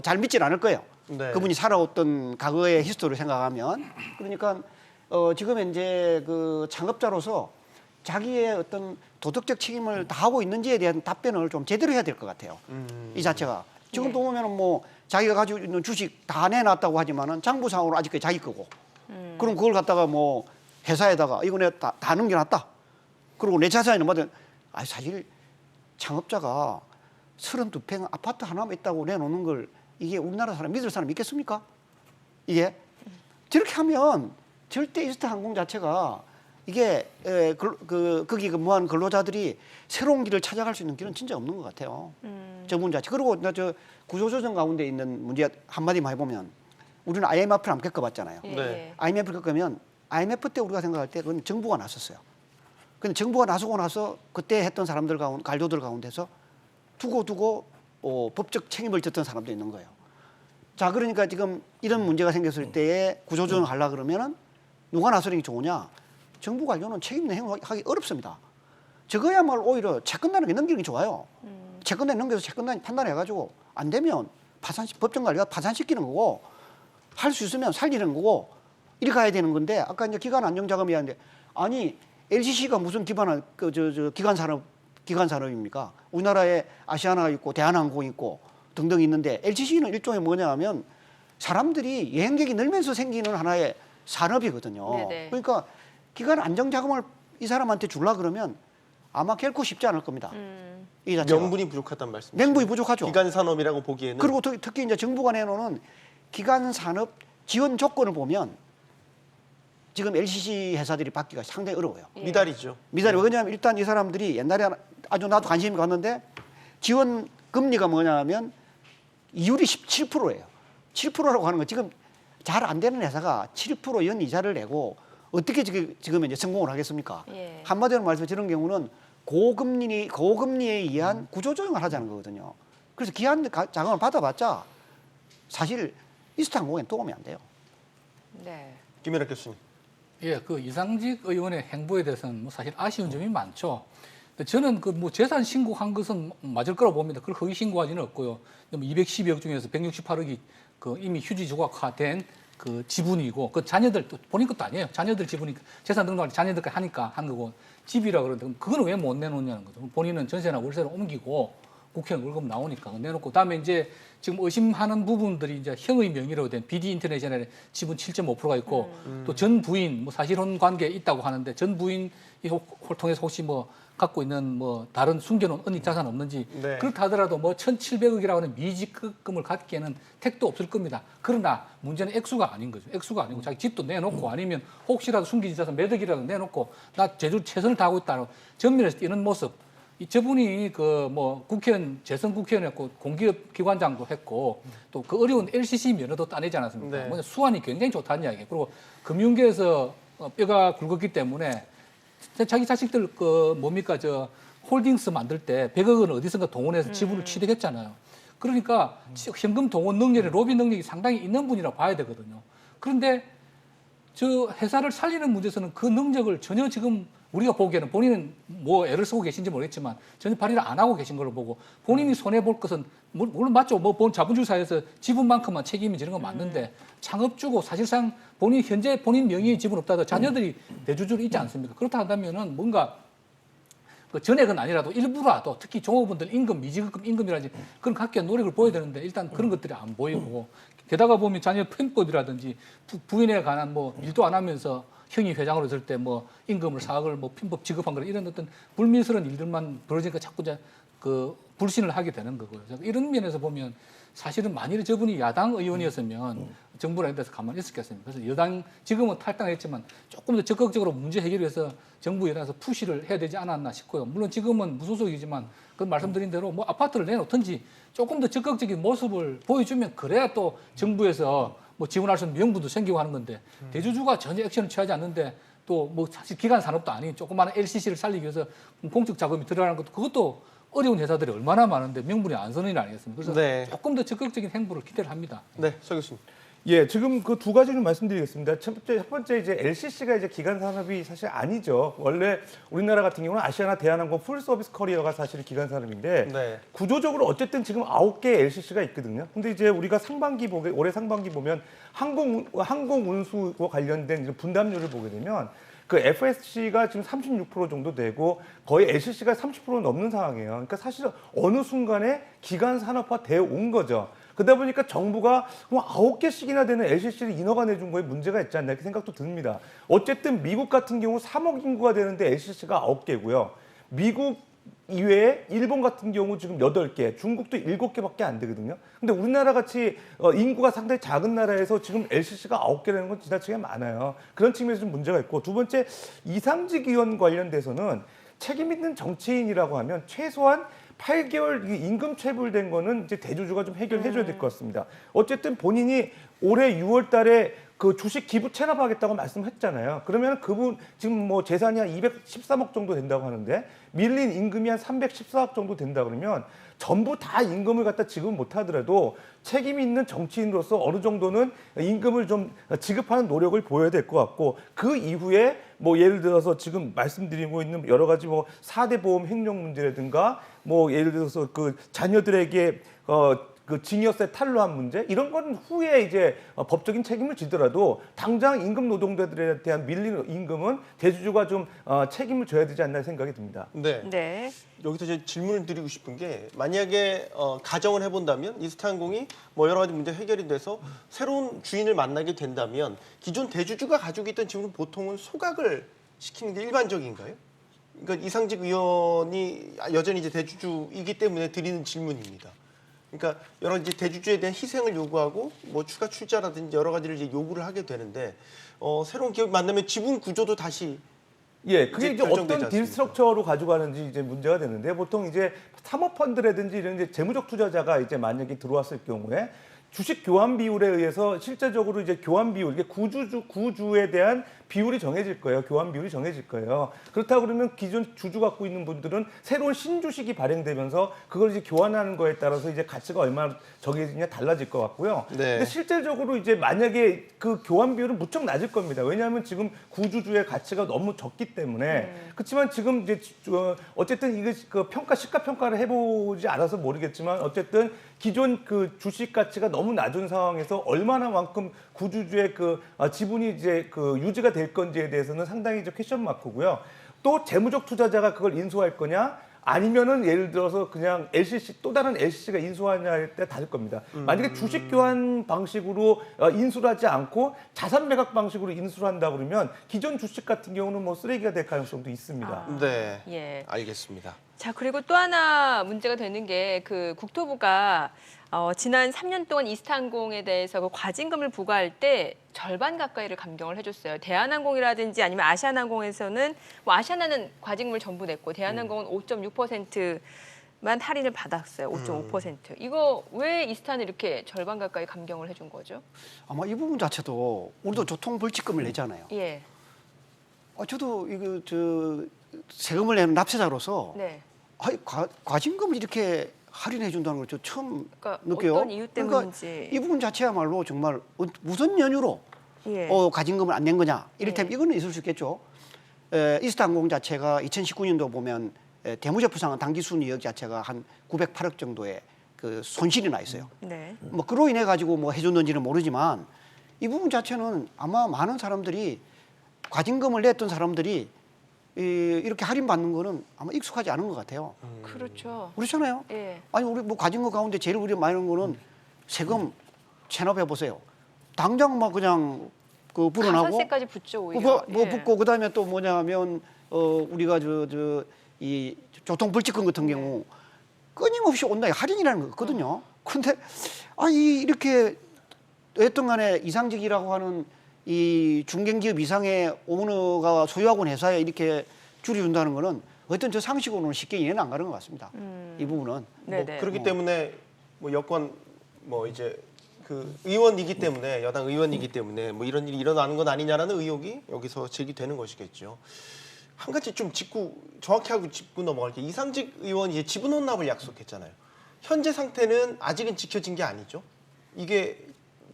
Speaker 5: 잘 믿질 않을 거예요.
Speaker 2: 네.
Speaker 5: 그분이 살아왔던 과거의 히스토리를 생각하면. 그러니까 지금 이제 그 창업자로서 자기의 어떤 도덕적 책임을 다하고 있는지에 대한 답변을 좀 제대로 해야 될 것 같아요. 이 자체가. 지금도 보면은 뭐 자기가 가지고 있는 주식 다 내놨다고 하지만은 장부상으로 아직까지 자기 거고. 그럼 그걸 갖다가 뭐 회사에다가 이거 내가 다 넘겨놨다. 그리고 내 자산에는 뭐든 사실 창업자가 32평 아파트 하나만 있다고 내놓는 걸 이게 우리나라 사람 믿을 사람 있겠습니까? 이게 저렇게 하면 절대 이스타항공 자체가 이게 거기 근무한 근로자들이 새로운 길을 찾아갈 수 있는 길은 진짜 없는 것 같아요. 저 부분 자체. 그리고 저 구조조정 가운데 있는 문제 한마디만 해보면 우리는 IMF를 함께 겪어봤잖아요.
Speaker 2: 네.
Speaker 5: IMF를 겪으면 IMF 때 우리가 생각할 때 그건 정부가 나섰어요. 근데 정부가 나서고 나서 그때 했던 사람들 가운데 관료들 가운데서 두고 법적 책임을 졌던 사람도 있는 거예요. 자, 그러니까 지금 이런 문제가 생겼을 때에 구조조정을 하려고 그러면은 누가 나서는 게 좋으냐? 정부 관료는 책임 있는 행동을 하기 어렵습니다. 저거야말로 오히려 채권단에게 넘기는 게 좋아요. 채권단에 넘겨서 채권단이 판단해가지고 안 되면 법정 관리가 파산시키는 거고 할 수 있으면 살리는 거고 이렇게 가야 되는 건데 아까 이제 기간 안정자금이 하는데 아니 LCC가 무슨 기관 산업입니까? 우리나라에 아시아나가 있고 대한항공 있고 등등 있는데 LCC는 일종의 뭐냐 하면 사람들이 여행객이 늘면서 생기는 하나의 산업이거든요.
Speaker 1: 네네.
Speaker 5: 그러니까 기간 안정자금을 이 사람한테 주려 그러면 아마 결코 쉽지 않을 겁니다. 이 자체가.
Speaker 2: 명분이 부족하다는 말씀이시죠?
Speaker 5: 명분이 부족하죠.
Speaker 2: 기간 산업이라고 보기에는
Speaker 5: 그리고 특히 이제 정부가 내놓은 기간 산업 지원 조건을 보면 지금 LCC 회사들이 받기가 상당히 어려워요.
Speaker 2: 미달이죠.
Speaker 5: 미달이 왜냐하면 일단 이 사람들이 옛날에 아주 나도 관심이 갔는데 지원 금리가 뭐냐면 이율이 17%예요. 7%라고 하는 건 지금 잘 안 되는 회사가 7% 연 이자를 내고 어떻게 지금 이제 성공을 하겠습니까?
Speaker 1: 예.
Speaker 5: 한마디로 말해서 저런 경우는 고금리에 의한 구조조정을 하자는 거거든요. 그래서 기한 자금을 받아봤자 사실 이스타항공엔 도움이 안 돼요.
Speaker 1: 네.
Speaker 2: 김연학 교수님.
Speaker 3: 예, 그 이상직 의원의 행보에 대해서는 뭐 사실 아쉬운 점이 많죠. 근데 저는 그 뭐 재산 신고한 것은 맞을 거라고 봅니다. 그걸 허위 신고하지는 없고요. 212억 중에서 168억이 그 이미 휴지 조각화된 그 지분이고 그 자녀들 또 본인 것도 아니에요. 자녀들 지분이니까 재산 등록을 자녀들까지 하니까 한 거고 집이라 그러는데 그거는 왜 못 내놓냐는 거죠. 본인은 전세나 월세로 옮기고 국회의원 월급 나오니까 내놓고 그다음에 이제 지금 의심하는 부분들이 이제 형의 명의로 된 BD 인터내셔널의 지분 7.5%가 있고 또 전 부인 뭐 사실혼 관계에 있다고 하는데 전 부인이 통해서 혹시 뭐 갖고 있는 뭐 다른 숨겨놓은 은닉 자산 없는지
Speaker 2: 네.
Speaker 3: 그렇다 하더라도 뭐 1,700억이라고 하는 미지급금을 갖기에는 택도 없을 겁니다. 그러나 문제는 액수가 아닌 거죠. 액수가 아니고 자기 집도 내놓고 아니면 혹시라도 숨기진 자산 몇 억이라도 내놓고 나 제대로 최선을 다하고 있다고 전면에서 뛰는 모습. 저분이 그 뭐 국회의원 재선 국회의원이었고 공기업 기관장도 했고 또 그 어려운 LCC 면허도 따내지 않았습니까?
Speaker 2: 네.
Speaker 3: 뭐냐 수완이 굉장히 좋다는 이야기. 그리고 금융계에서 뼈가 굵었기 때문에 자기 자식들 그 뭡니까 저 홀딩스 만들 때 100억 원 어디선가 동원해서 지분을 취득했잖아요. 그러니까 현금 동원 능력이 로비 능력이 상당히 있는 분이라고 봐야 되거든요. 그런데 저 회사를 살리는 문제에서는 그 능력을 전혀 지금 우리가 보기에는 본인은 뭐 애를 쓰고 계신지 모르겠지만 전혀 발휘를 안 하고 계신 걸로 보고 본인이 손해 볼 것은 물론 맞죠. 뭐 자본주의 사회에서 지분만큼만 책임이 지는 건 맞는데 창업주고 사실상 현재 본인 명의의 지분 없다 하더라도 자녀들이 대주주로 있지 않습니까? 그렇다 한다면은 뭔가 그 전액은 아니라도 일부라도 특히 종업원들 임금 미지급 임금이라든지 그런 각기의 노력을 보여야 되는데 일단 그런 것들이 안 보이고 게다가 보면 자녀 편법이라든지 부인에 관한 뭐 일도 안 하면서 형이 회장으로 있을 때 뭐 임금을 4억을 뭐 편법 지급한 거나 이런 어떤 불미스러운 일들만 벌어지니까 자꾸 이제 그 불신을 하게 되는 거고요. 이런 면에서 보면 사실은 만일에 저분이 야당 의원이었으면 정부랑 데서 가만히 있었겠습니까? 그래서 여당 지금은 탈당했지만 조금 더 적극적으로 문제 해결을 위해서 정부 여당에서 푸시를 해야 되지 않았나 싶고요. 물론 지금은 무소속이지만 그 말씀드린 대로 뭐 아파트를 내놓든지 조금 더 적극적인 모습을 보여주면 그래야 또 정부에서 뭐 지원할 수 있는 명분도 생기고 하는 건데 대주주가 전혀 액션을 취하지 않는데 또 뭐 사실 기간 산업도 아닌 조그마한 LCC를 살리기 위해서 공적 자금이 들어가는 것도 그것도 어려운 회사들이 얼마나 많은데 명분이 안 서는 일 아니겠습니까? 그래서
Speaker 2: 네.
Speaker 3: 조금 더 적극적인 행보를 기대를 합니다.
Speaker 2: 네, 서 교수님.
Speaker 4: 예, 지금 그 두 가지 좀 말씀드리겠습니다. 첫 번째 이제 LCC가 이제 기간 산업이 사실 아니죠. 원래 우리나라 같은 경우는 아시아나 대한항공 풀 서비스 커리어가 사실 기간 산업인데
Speaker 2: 네.
Speaker 4: 구조적으로 어쨌든 지금 9개 LCC가 있거든요. 근데 이제 우리가 올해 상반기 보면 항공 운수와 관련된 이제 분담률을 보게 되면 그 FSC가 지금 36% 정도 되고 거의 LCC가 30% 넘는 상황이에요. 그러니까 사실 어느 순간에 기간 산업화 되어 온 거죠. 그러다 보니까 정부가 그럼 9개씩이나 되는 LCC를 인허가 내준 거에 문제가 있지 않나 이렇게 생각도 듭니다. 어쨌든 미국 같은 경우 3억 인구가 되는데 LCC가 9개고요. 미국 이외에 일본 같은 경우 지금 8개, 중국도 7개밖에 안 되거든요. 근데 우리나라 같이 인구가 상당히 작은 나라에서 지금 LCC가 9개라는 건 지나치게 많아요. 그런 측면에서 좀 문제가 있고 두 번째 이상직 의원 관련돼서는 책임 있는 정치인이라고 하면 최소한 8개월 임금 체불된 거는 이제 대주주가 좀 해결해줘야 될 것 같습니다. 어쨌든 본인이 올해 6월 달에 그 주식 기부 체납하겠다고 말씀했잖아요. 그러면 그분 지금 뭐 재산이 한 213억 정도 된다고 하는데 밀린 임금이 한 314억 정도 된다 그러면 전부 다 임금을 갖다 지급 못 하더라도 책임 있는 정치인으로서 어느 정도는 임금을 좀 지급하는 노력을 보여야 될 것 같고 그 이후에 뭐 예를 들어서 지금 말씀드리고 있는 여러 가지 뭐 4대 보험 횡령 문제라든가 뭐 예를 들어서 그 자녀들에게 그 증여세 탈루한 문제 이런 건 후에 이제 법적인 책임을 지더라도 당장 임금 노동자들에 대한 밀리는 임금은 대주주가 좀 책임을 져야 되지 않나 생각이 듭니다.
Speaker 2: 네.
Speaker 1: 네.
Speaker 2: 여기서 이제 질문을 드리고 싶은 게 만약에 가정을 해본다면 이스타항공이 뭐 여러 가지 문제 해결이 돼서 새로운 주인을 만나게 된다면 기존 대주주가 가지고 있던 지분은 보통은 소각을 시키는 게 일반적인가요? 그러니까 이상직 의원이 여전히 이제 대주주이기 때문에 드리는 질문입니다. 그러니까 여러 가지 대주주에 대한 희생을 요구하고 뭐 추가 출자라든지 여러 가지를 이제 요구를 하게 되는데 새로운 기업이 만나면 지분 구조도 다시
Speaker 4: 예, 그게 이제
Speaker 2: 결정되지
Speaker 4: 어떤 딜
Speaker 2: 않습니까?
Speaker 4: 스트럭처로 가져가는지 이제 문제가 되는데 보통 이제 사모펀드라든지 이런 이제 재무적 투자자가 이제 만약에 들어왔을 경우에 주식 교환 비율에 의해서 실제적으로 이제 교환 비율, 이게 구주에 대한 비율이 정해질 거예요. 교환 비율이 정해질 거예요. 그렇다고 그러면 기존 주주 갖고 있는 분들은 새로운 신주식이 발행되면서 그걸 이제 교환하는 거에 따라서 이제 가치가 얼마나 정해지냐 달라질 것 같고요.
Speaker 2: 네.
Speaker 4: 근데 실질적으로 이제 만약에 그 교환 비율은 무척 낮을 겁니다. 왜냐하면 지금 구주주의 가치가 너무 적기 때문에. 그렇지만 지금 이제 어쨌든 이거 그 시가 평가를 해보지 않아서 모르겠지만 어쨌든 기존 그 주식 가치가 너무 낮은 상황에서 얼마나만큼 구주주의 그 지분이 이제 그 유지가 될 건지에 대해서는 상당히 좀 퀘션 마크고요. 또 재무적 투자자가 그걸 인수할 거냐? 아니면은 예를 들어서 그냥 LCC 또 다른 LCC가 인수하냐에 따라 다를 겁니다. 만약에 주식 교환 방식으로 인수를 하지 않고 자산 매각 방식으로 인수를 한다 그러면 기존 주식 같은 경우는 뭐 쓰레기가 될 가능성도 있습니다.
Speaker 2: 네.
Speaker 1: 예.
Speaker 2: 알겠습니다.
Speaker 1: 자, 그리고 또 하나 문제가 되는 게 그 국토부가 지난 3년 동안 이스타항공에 대해서 그 과징금을 부과할 때 절반 가까이를 감경을 해줬어요. 대한항공이라든지 아니면 아시아나항공에서는 뭐 아시아나는 과징금을 전부 냈고 대한항공은 5.6%만 할인을 받았어요. 5.5%. 이거 왜 이스타는 이렇게 절반 가까이 감경을 해준 거죠?
Speaker 5: 아마 이 부분 자체도 우리도 교통벌칙금을 내잖아요.
Speaker 1: 예.
Speaker 5: 저도 이거 세금을 내는 납세자로서
Speaker 1: 네.
Speaker 5: 과징금을 이렇게 할인해 준다는 걸 저 처음
Speaker 1: 그러니까
Speaker 5: 느껴요.
Speaker 1: 어떤 이유 때문인지.
Speaker 5: 그러니까 이 부분 자체야말로 정말 무슨 연유로
Speaker 1: 예.
Speaker 5: 과징금을 안 낸 거냐. 이를테면
Speaker 1: 예.
Speaker 5: 이거는 있을 수 있겠죠. 이스타항공 자체가 2019년도 보면 대무제표상한 당기순이익 자체가 한 908억 정도의 그 손실이 나 있어요.
Speaker 1: 네.
Speaker 5: 뭐 그로 인해 가지고 뭐 해줬는지는 모르지만 이 부분 자체는 아마 많은 사람들이 과징금을 냈던 사람들이 이렇게 할인받는 거는 아마 익숙하지 않은 것 같아요.
Speaker 1: 그렇죠.
Speaker 5: 그렇잖아요.
Speaker 1: 예.
Speaker 5: 아니 우리 뭐 과징금 가운데 제일 우리 많이 하는 거는 세금 체납해 보세요. 당장 막 그냥 그 불어나고
Speaker 1: 가산세까지 붙죠 오히려.
Speaker 5: 뭐
Speaker 1: 예.
Speaker 5: 붙고 그다음에 또 뭐냐면 우리가 이 교통불칙금 같은 경우 끊임없이 온라인 할인이라는 거거든요. 그런데 이렇게 어떤 간에 이상직이라고 하는 이 중견기업 이상의 오너가 소유하고 있는 회사에 이렇게 줄여준다는 거는 어떤 저 상식으로는 쉽게 이해는 안 가는 것 같습니다. 이 부분은.
Speaker 1: 네네.
Speaker 2: 그렇기 때문에 뭐 여권 이제 그 의원이기 때문에 여당 의원이기 때문에 뭐 이런 일이 일어나는 건 아니냐라는 의혹이 여기서 제기되는 것이겠죠. 한 가지 좀 정확히 하고 짚고 넘어갈게요. 이상직 의원이 이제 지분 혼납을 약속했잖아요. 현재 상태는 아직은 지켜진 게 아니죠. 이게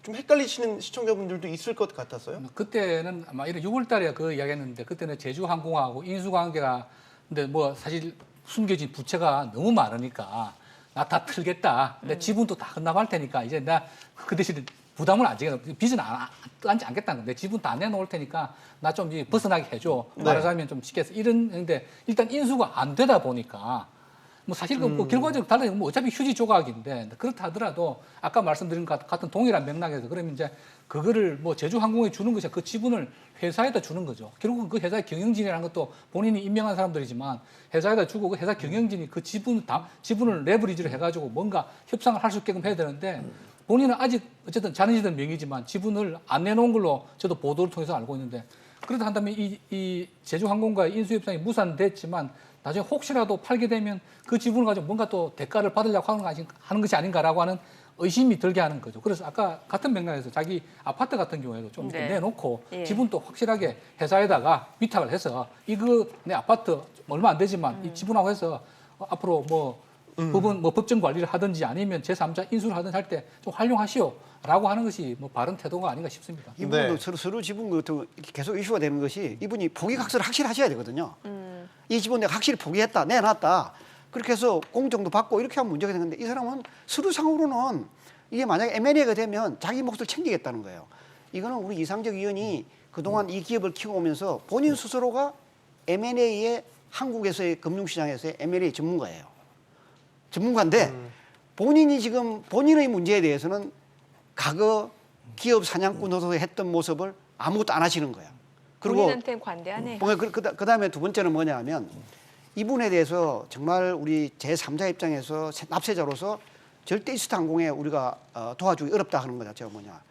Speaker 2: 좀 헷갈리시는 시청자분들도 있을 것 같아서요.
Speaker 3: 그때는 아마 이런 6월달에 그 이야기했는데 그때는 제주항공하고 인수관계가 근데 뭐 사실 숨겨진 부채가 너무 많으니까 나 다 틀겠다. 내 지분도 다 헌납할 테니까 이제 나 그 대신에 부담을 안 지겠다. 빚은 안지 않겠다는 건데 지분 다 내놓을 테니까 나 좀 벗어나게 해줘.
Speaker 2: 네.
Speaker 3: 말하자면 좀 쉽게 해서 이런데 일단 인수가 안 되다 보니까 뭐 사실 그 결과적으로 달라지면 뭐 어차피 휴지 조각인데 그렇다 하더라도 아까 말씀드린 것 같은 동일한 맥락에서 그러면 이제 그거를 뭐 제주항공에 주는 것이 그 지분을 회사에다 주는 거죠. 결국은 그 회사의 경영진이라는 것도 본인이 임명한 사람들이지만 회사에다 주고 그 회사 경영진이 그 지분을 레버리지를 해가지고 뭔가 협상을 할 수 있게끔 해야 되는데 본인은 아직 어쨌든 자녀지들 명의지만 지분을 안 내놓은 걸로 저도 보도를 통해서 알고 있는데 그렇다 한다면 이 제주항공과의 인수협상이 무산됐지만 나중에 혹시라도 팔게 되면 그 지분을 가지고 뭔가 또 대가를 받으려고 하는 것이 아닌가라고 하는 의심이 들게 하는 거죠. 그래서 아까 같은 맥락에서 자기 아파트 같은 경우에도 좀 이렇게
Speaker 1: 네.
Speaker 3: 내놓고
Speaker 1: 예.
Speaker 3: 지분도 확실하게 회사에다가 위탁을 해서 이거 내 아파트 얼마 안 되지만 이 지분하고 해서 앞으로 뭐 법은 뭐 법정 관리를 하든지 아니면 제3자 인수를 하든지 할 때 좀 활용하시오라고 하는 것이 뭐 바른 태도가 아닌가 싶습니다.
Speaker 5: 이분도
Speaker 2: 네.
Speaker 5: 서로 지분 같은 거 이렇게 계속 이슈가 되는 것이 이분이 포기각서를 확실히 하셔야 되거든요. 이 지분 내가 확실히 포기했다, 내놨다. 그렇게 해서 공정도 받고 이렇게 하면 문제가 되는데 이 사람은 서류상으로는 이게 만약에 M&A가 되면 자기 몫을 챙기겠다는 거예요. 이거는 우리 이상직 의원이 그동안 이 기업을 키워오면서 본인 스스로가 M&A의 한국에서의 금융시장에서의 M&A 전문가예요. 전문가인데 본인이 지금 본인의 문제에 대해서는 과거 기업 사냥꾼으로 했던 모습을 아무것도 안 하시는 거예요. 그리고
Speaker 1: 본인한테는 관대하네요.
Speaker 5: 그다음에 두 번째는 뭐냐 하면 이분에 대해서 정말 우리 제3자 입장에서 납세자로서 절대 이스타항공에 우리가 도와주기 어렵다 하는 거 자체가 뭐냐.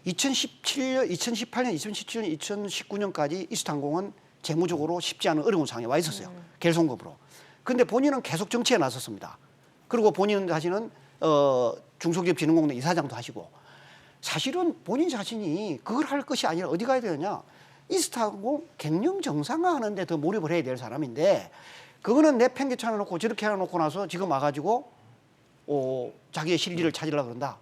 Speaker 5: 2018년, 2017년, 2019년까지 이스타항공은 재무적으로 쉽지 않은 어려운 상황에 와 있었어요. 결손급으로. 그런데 본인은 계속 정치에 나섰습니다. 그리고 본인은 사실은 중소기업진흥공단 이사장도 하시고 사실은 본인 자신이 그걸 할 것이 아니라 어디 가야 되느냐. 이스타항공 경영 정상화하는 데 더 몰입을 해야 될 사람인데 그거는 내팽개쳐 놓고 저렇게 해놓고 나서 지금 와가지고 자기의 실리를 찾으려고 그런다.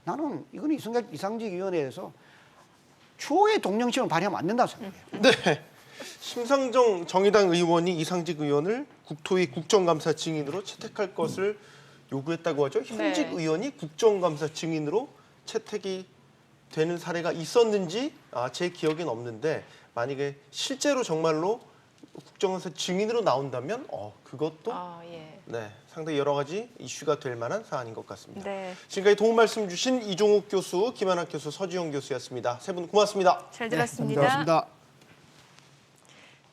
Speaker 5: 나는 이건 이상직 위원회에서 추호의 동정심을 발휘하면 안 된다고 생각해요.
Speaker 2: 네. 심상정 정의당 의원이 이상직 의원을 국토위 국정감사 증인으로 채택할 것을 요구했다고 하죠. 현직
Speaker 1: 네.
Speaker 2: 의원이 국정감사 증인으로 채택이 되는 사례가 있었는지 제 기억엔 없는데 만약에 실제로 정말로 국정감사 증인으로 나온다면 그것도
Speaker 1: 예.
Speaker 2: 네, 상당히 여러 가지 이슈가 될 만한 사안인 것 같습니다.
Speaker 1: 네.
Speaker 2: 지금까지 도움 말씀 주신 이종욱 교수, 김한학 교수, 서지영 교수였습니다. 세 분 고맙습니다.
Speaker 1: 잘 들었습니다.
Speaker 5: 고맙습니다.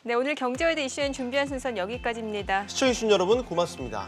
Speaker 1: 네, 오늘 경제와이드 이슈엔 준비한 순서는 여기까지입니다.
Speaker 2: 시청해주신 여러분 고맙습니다.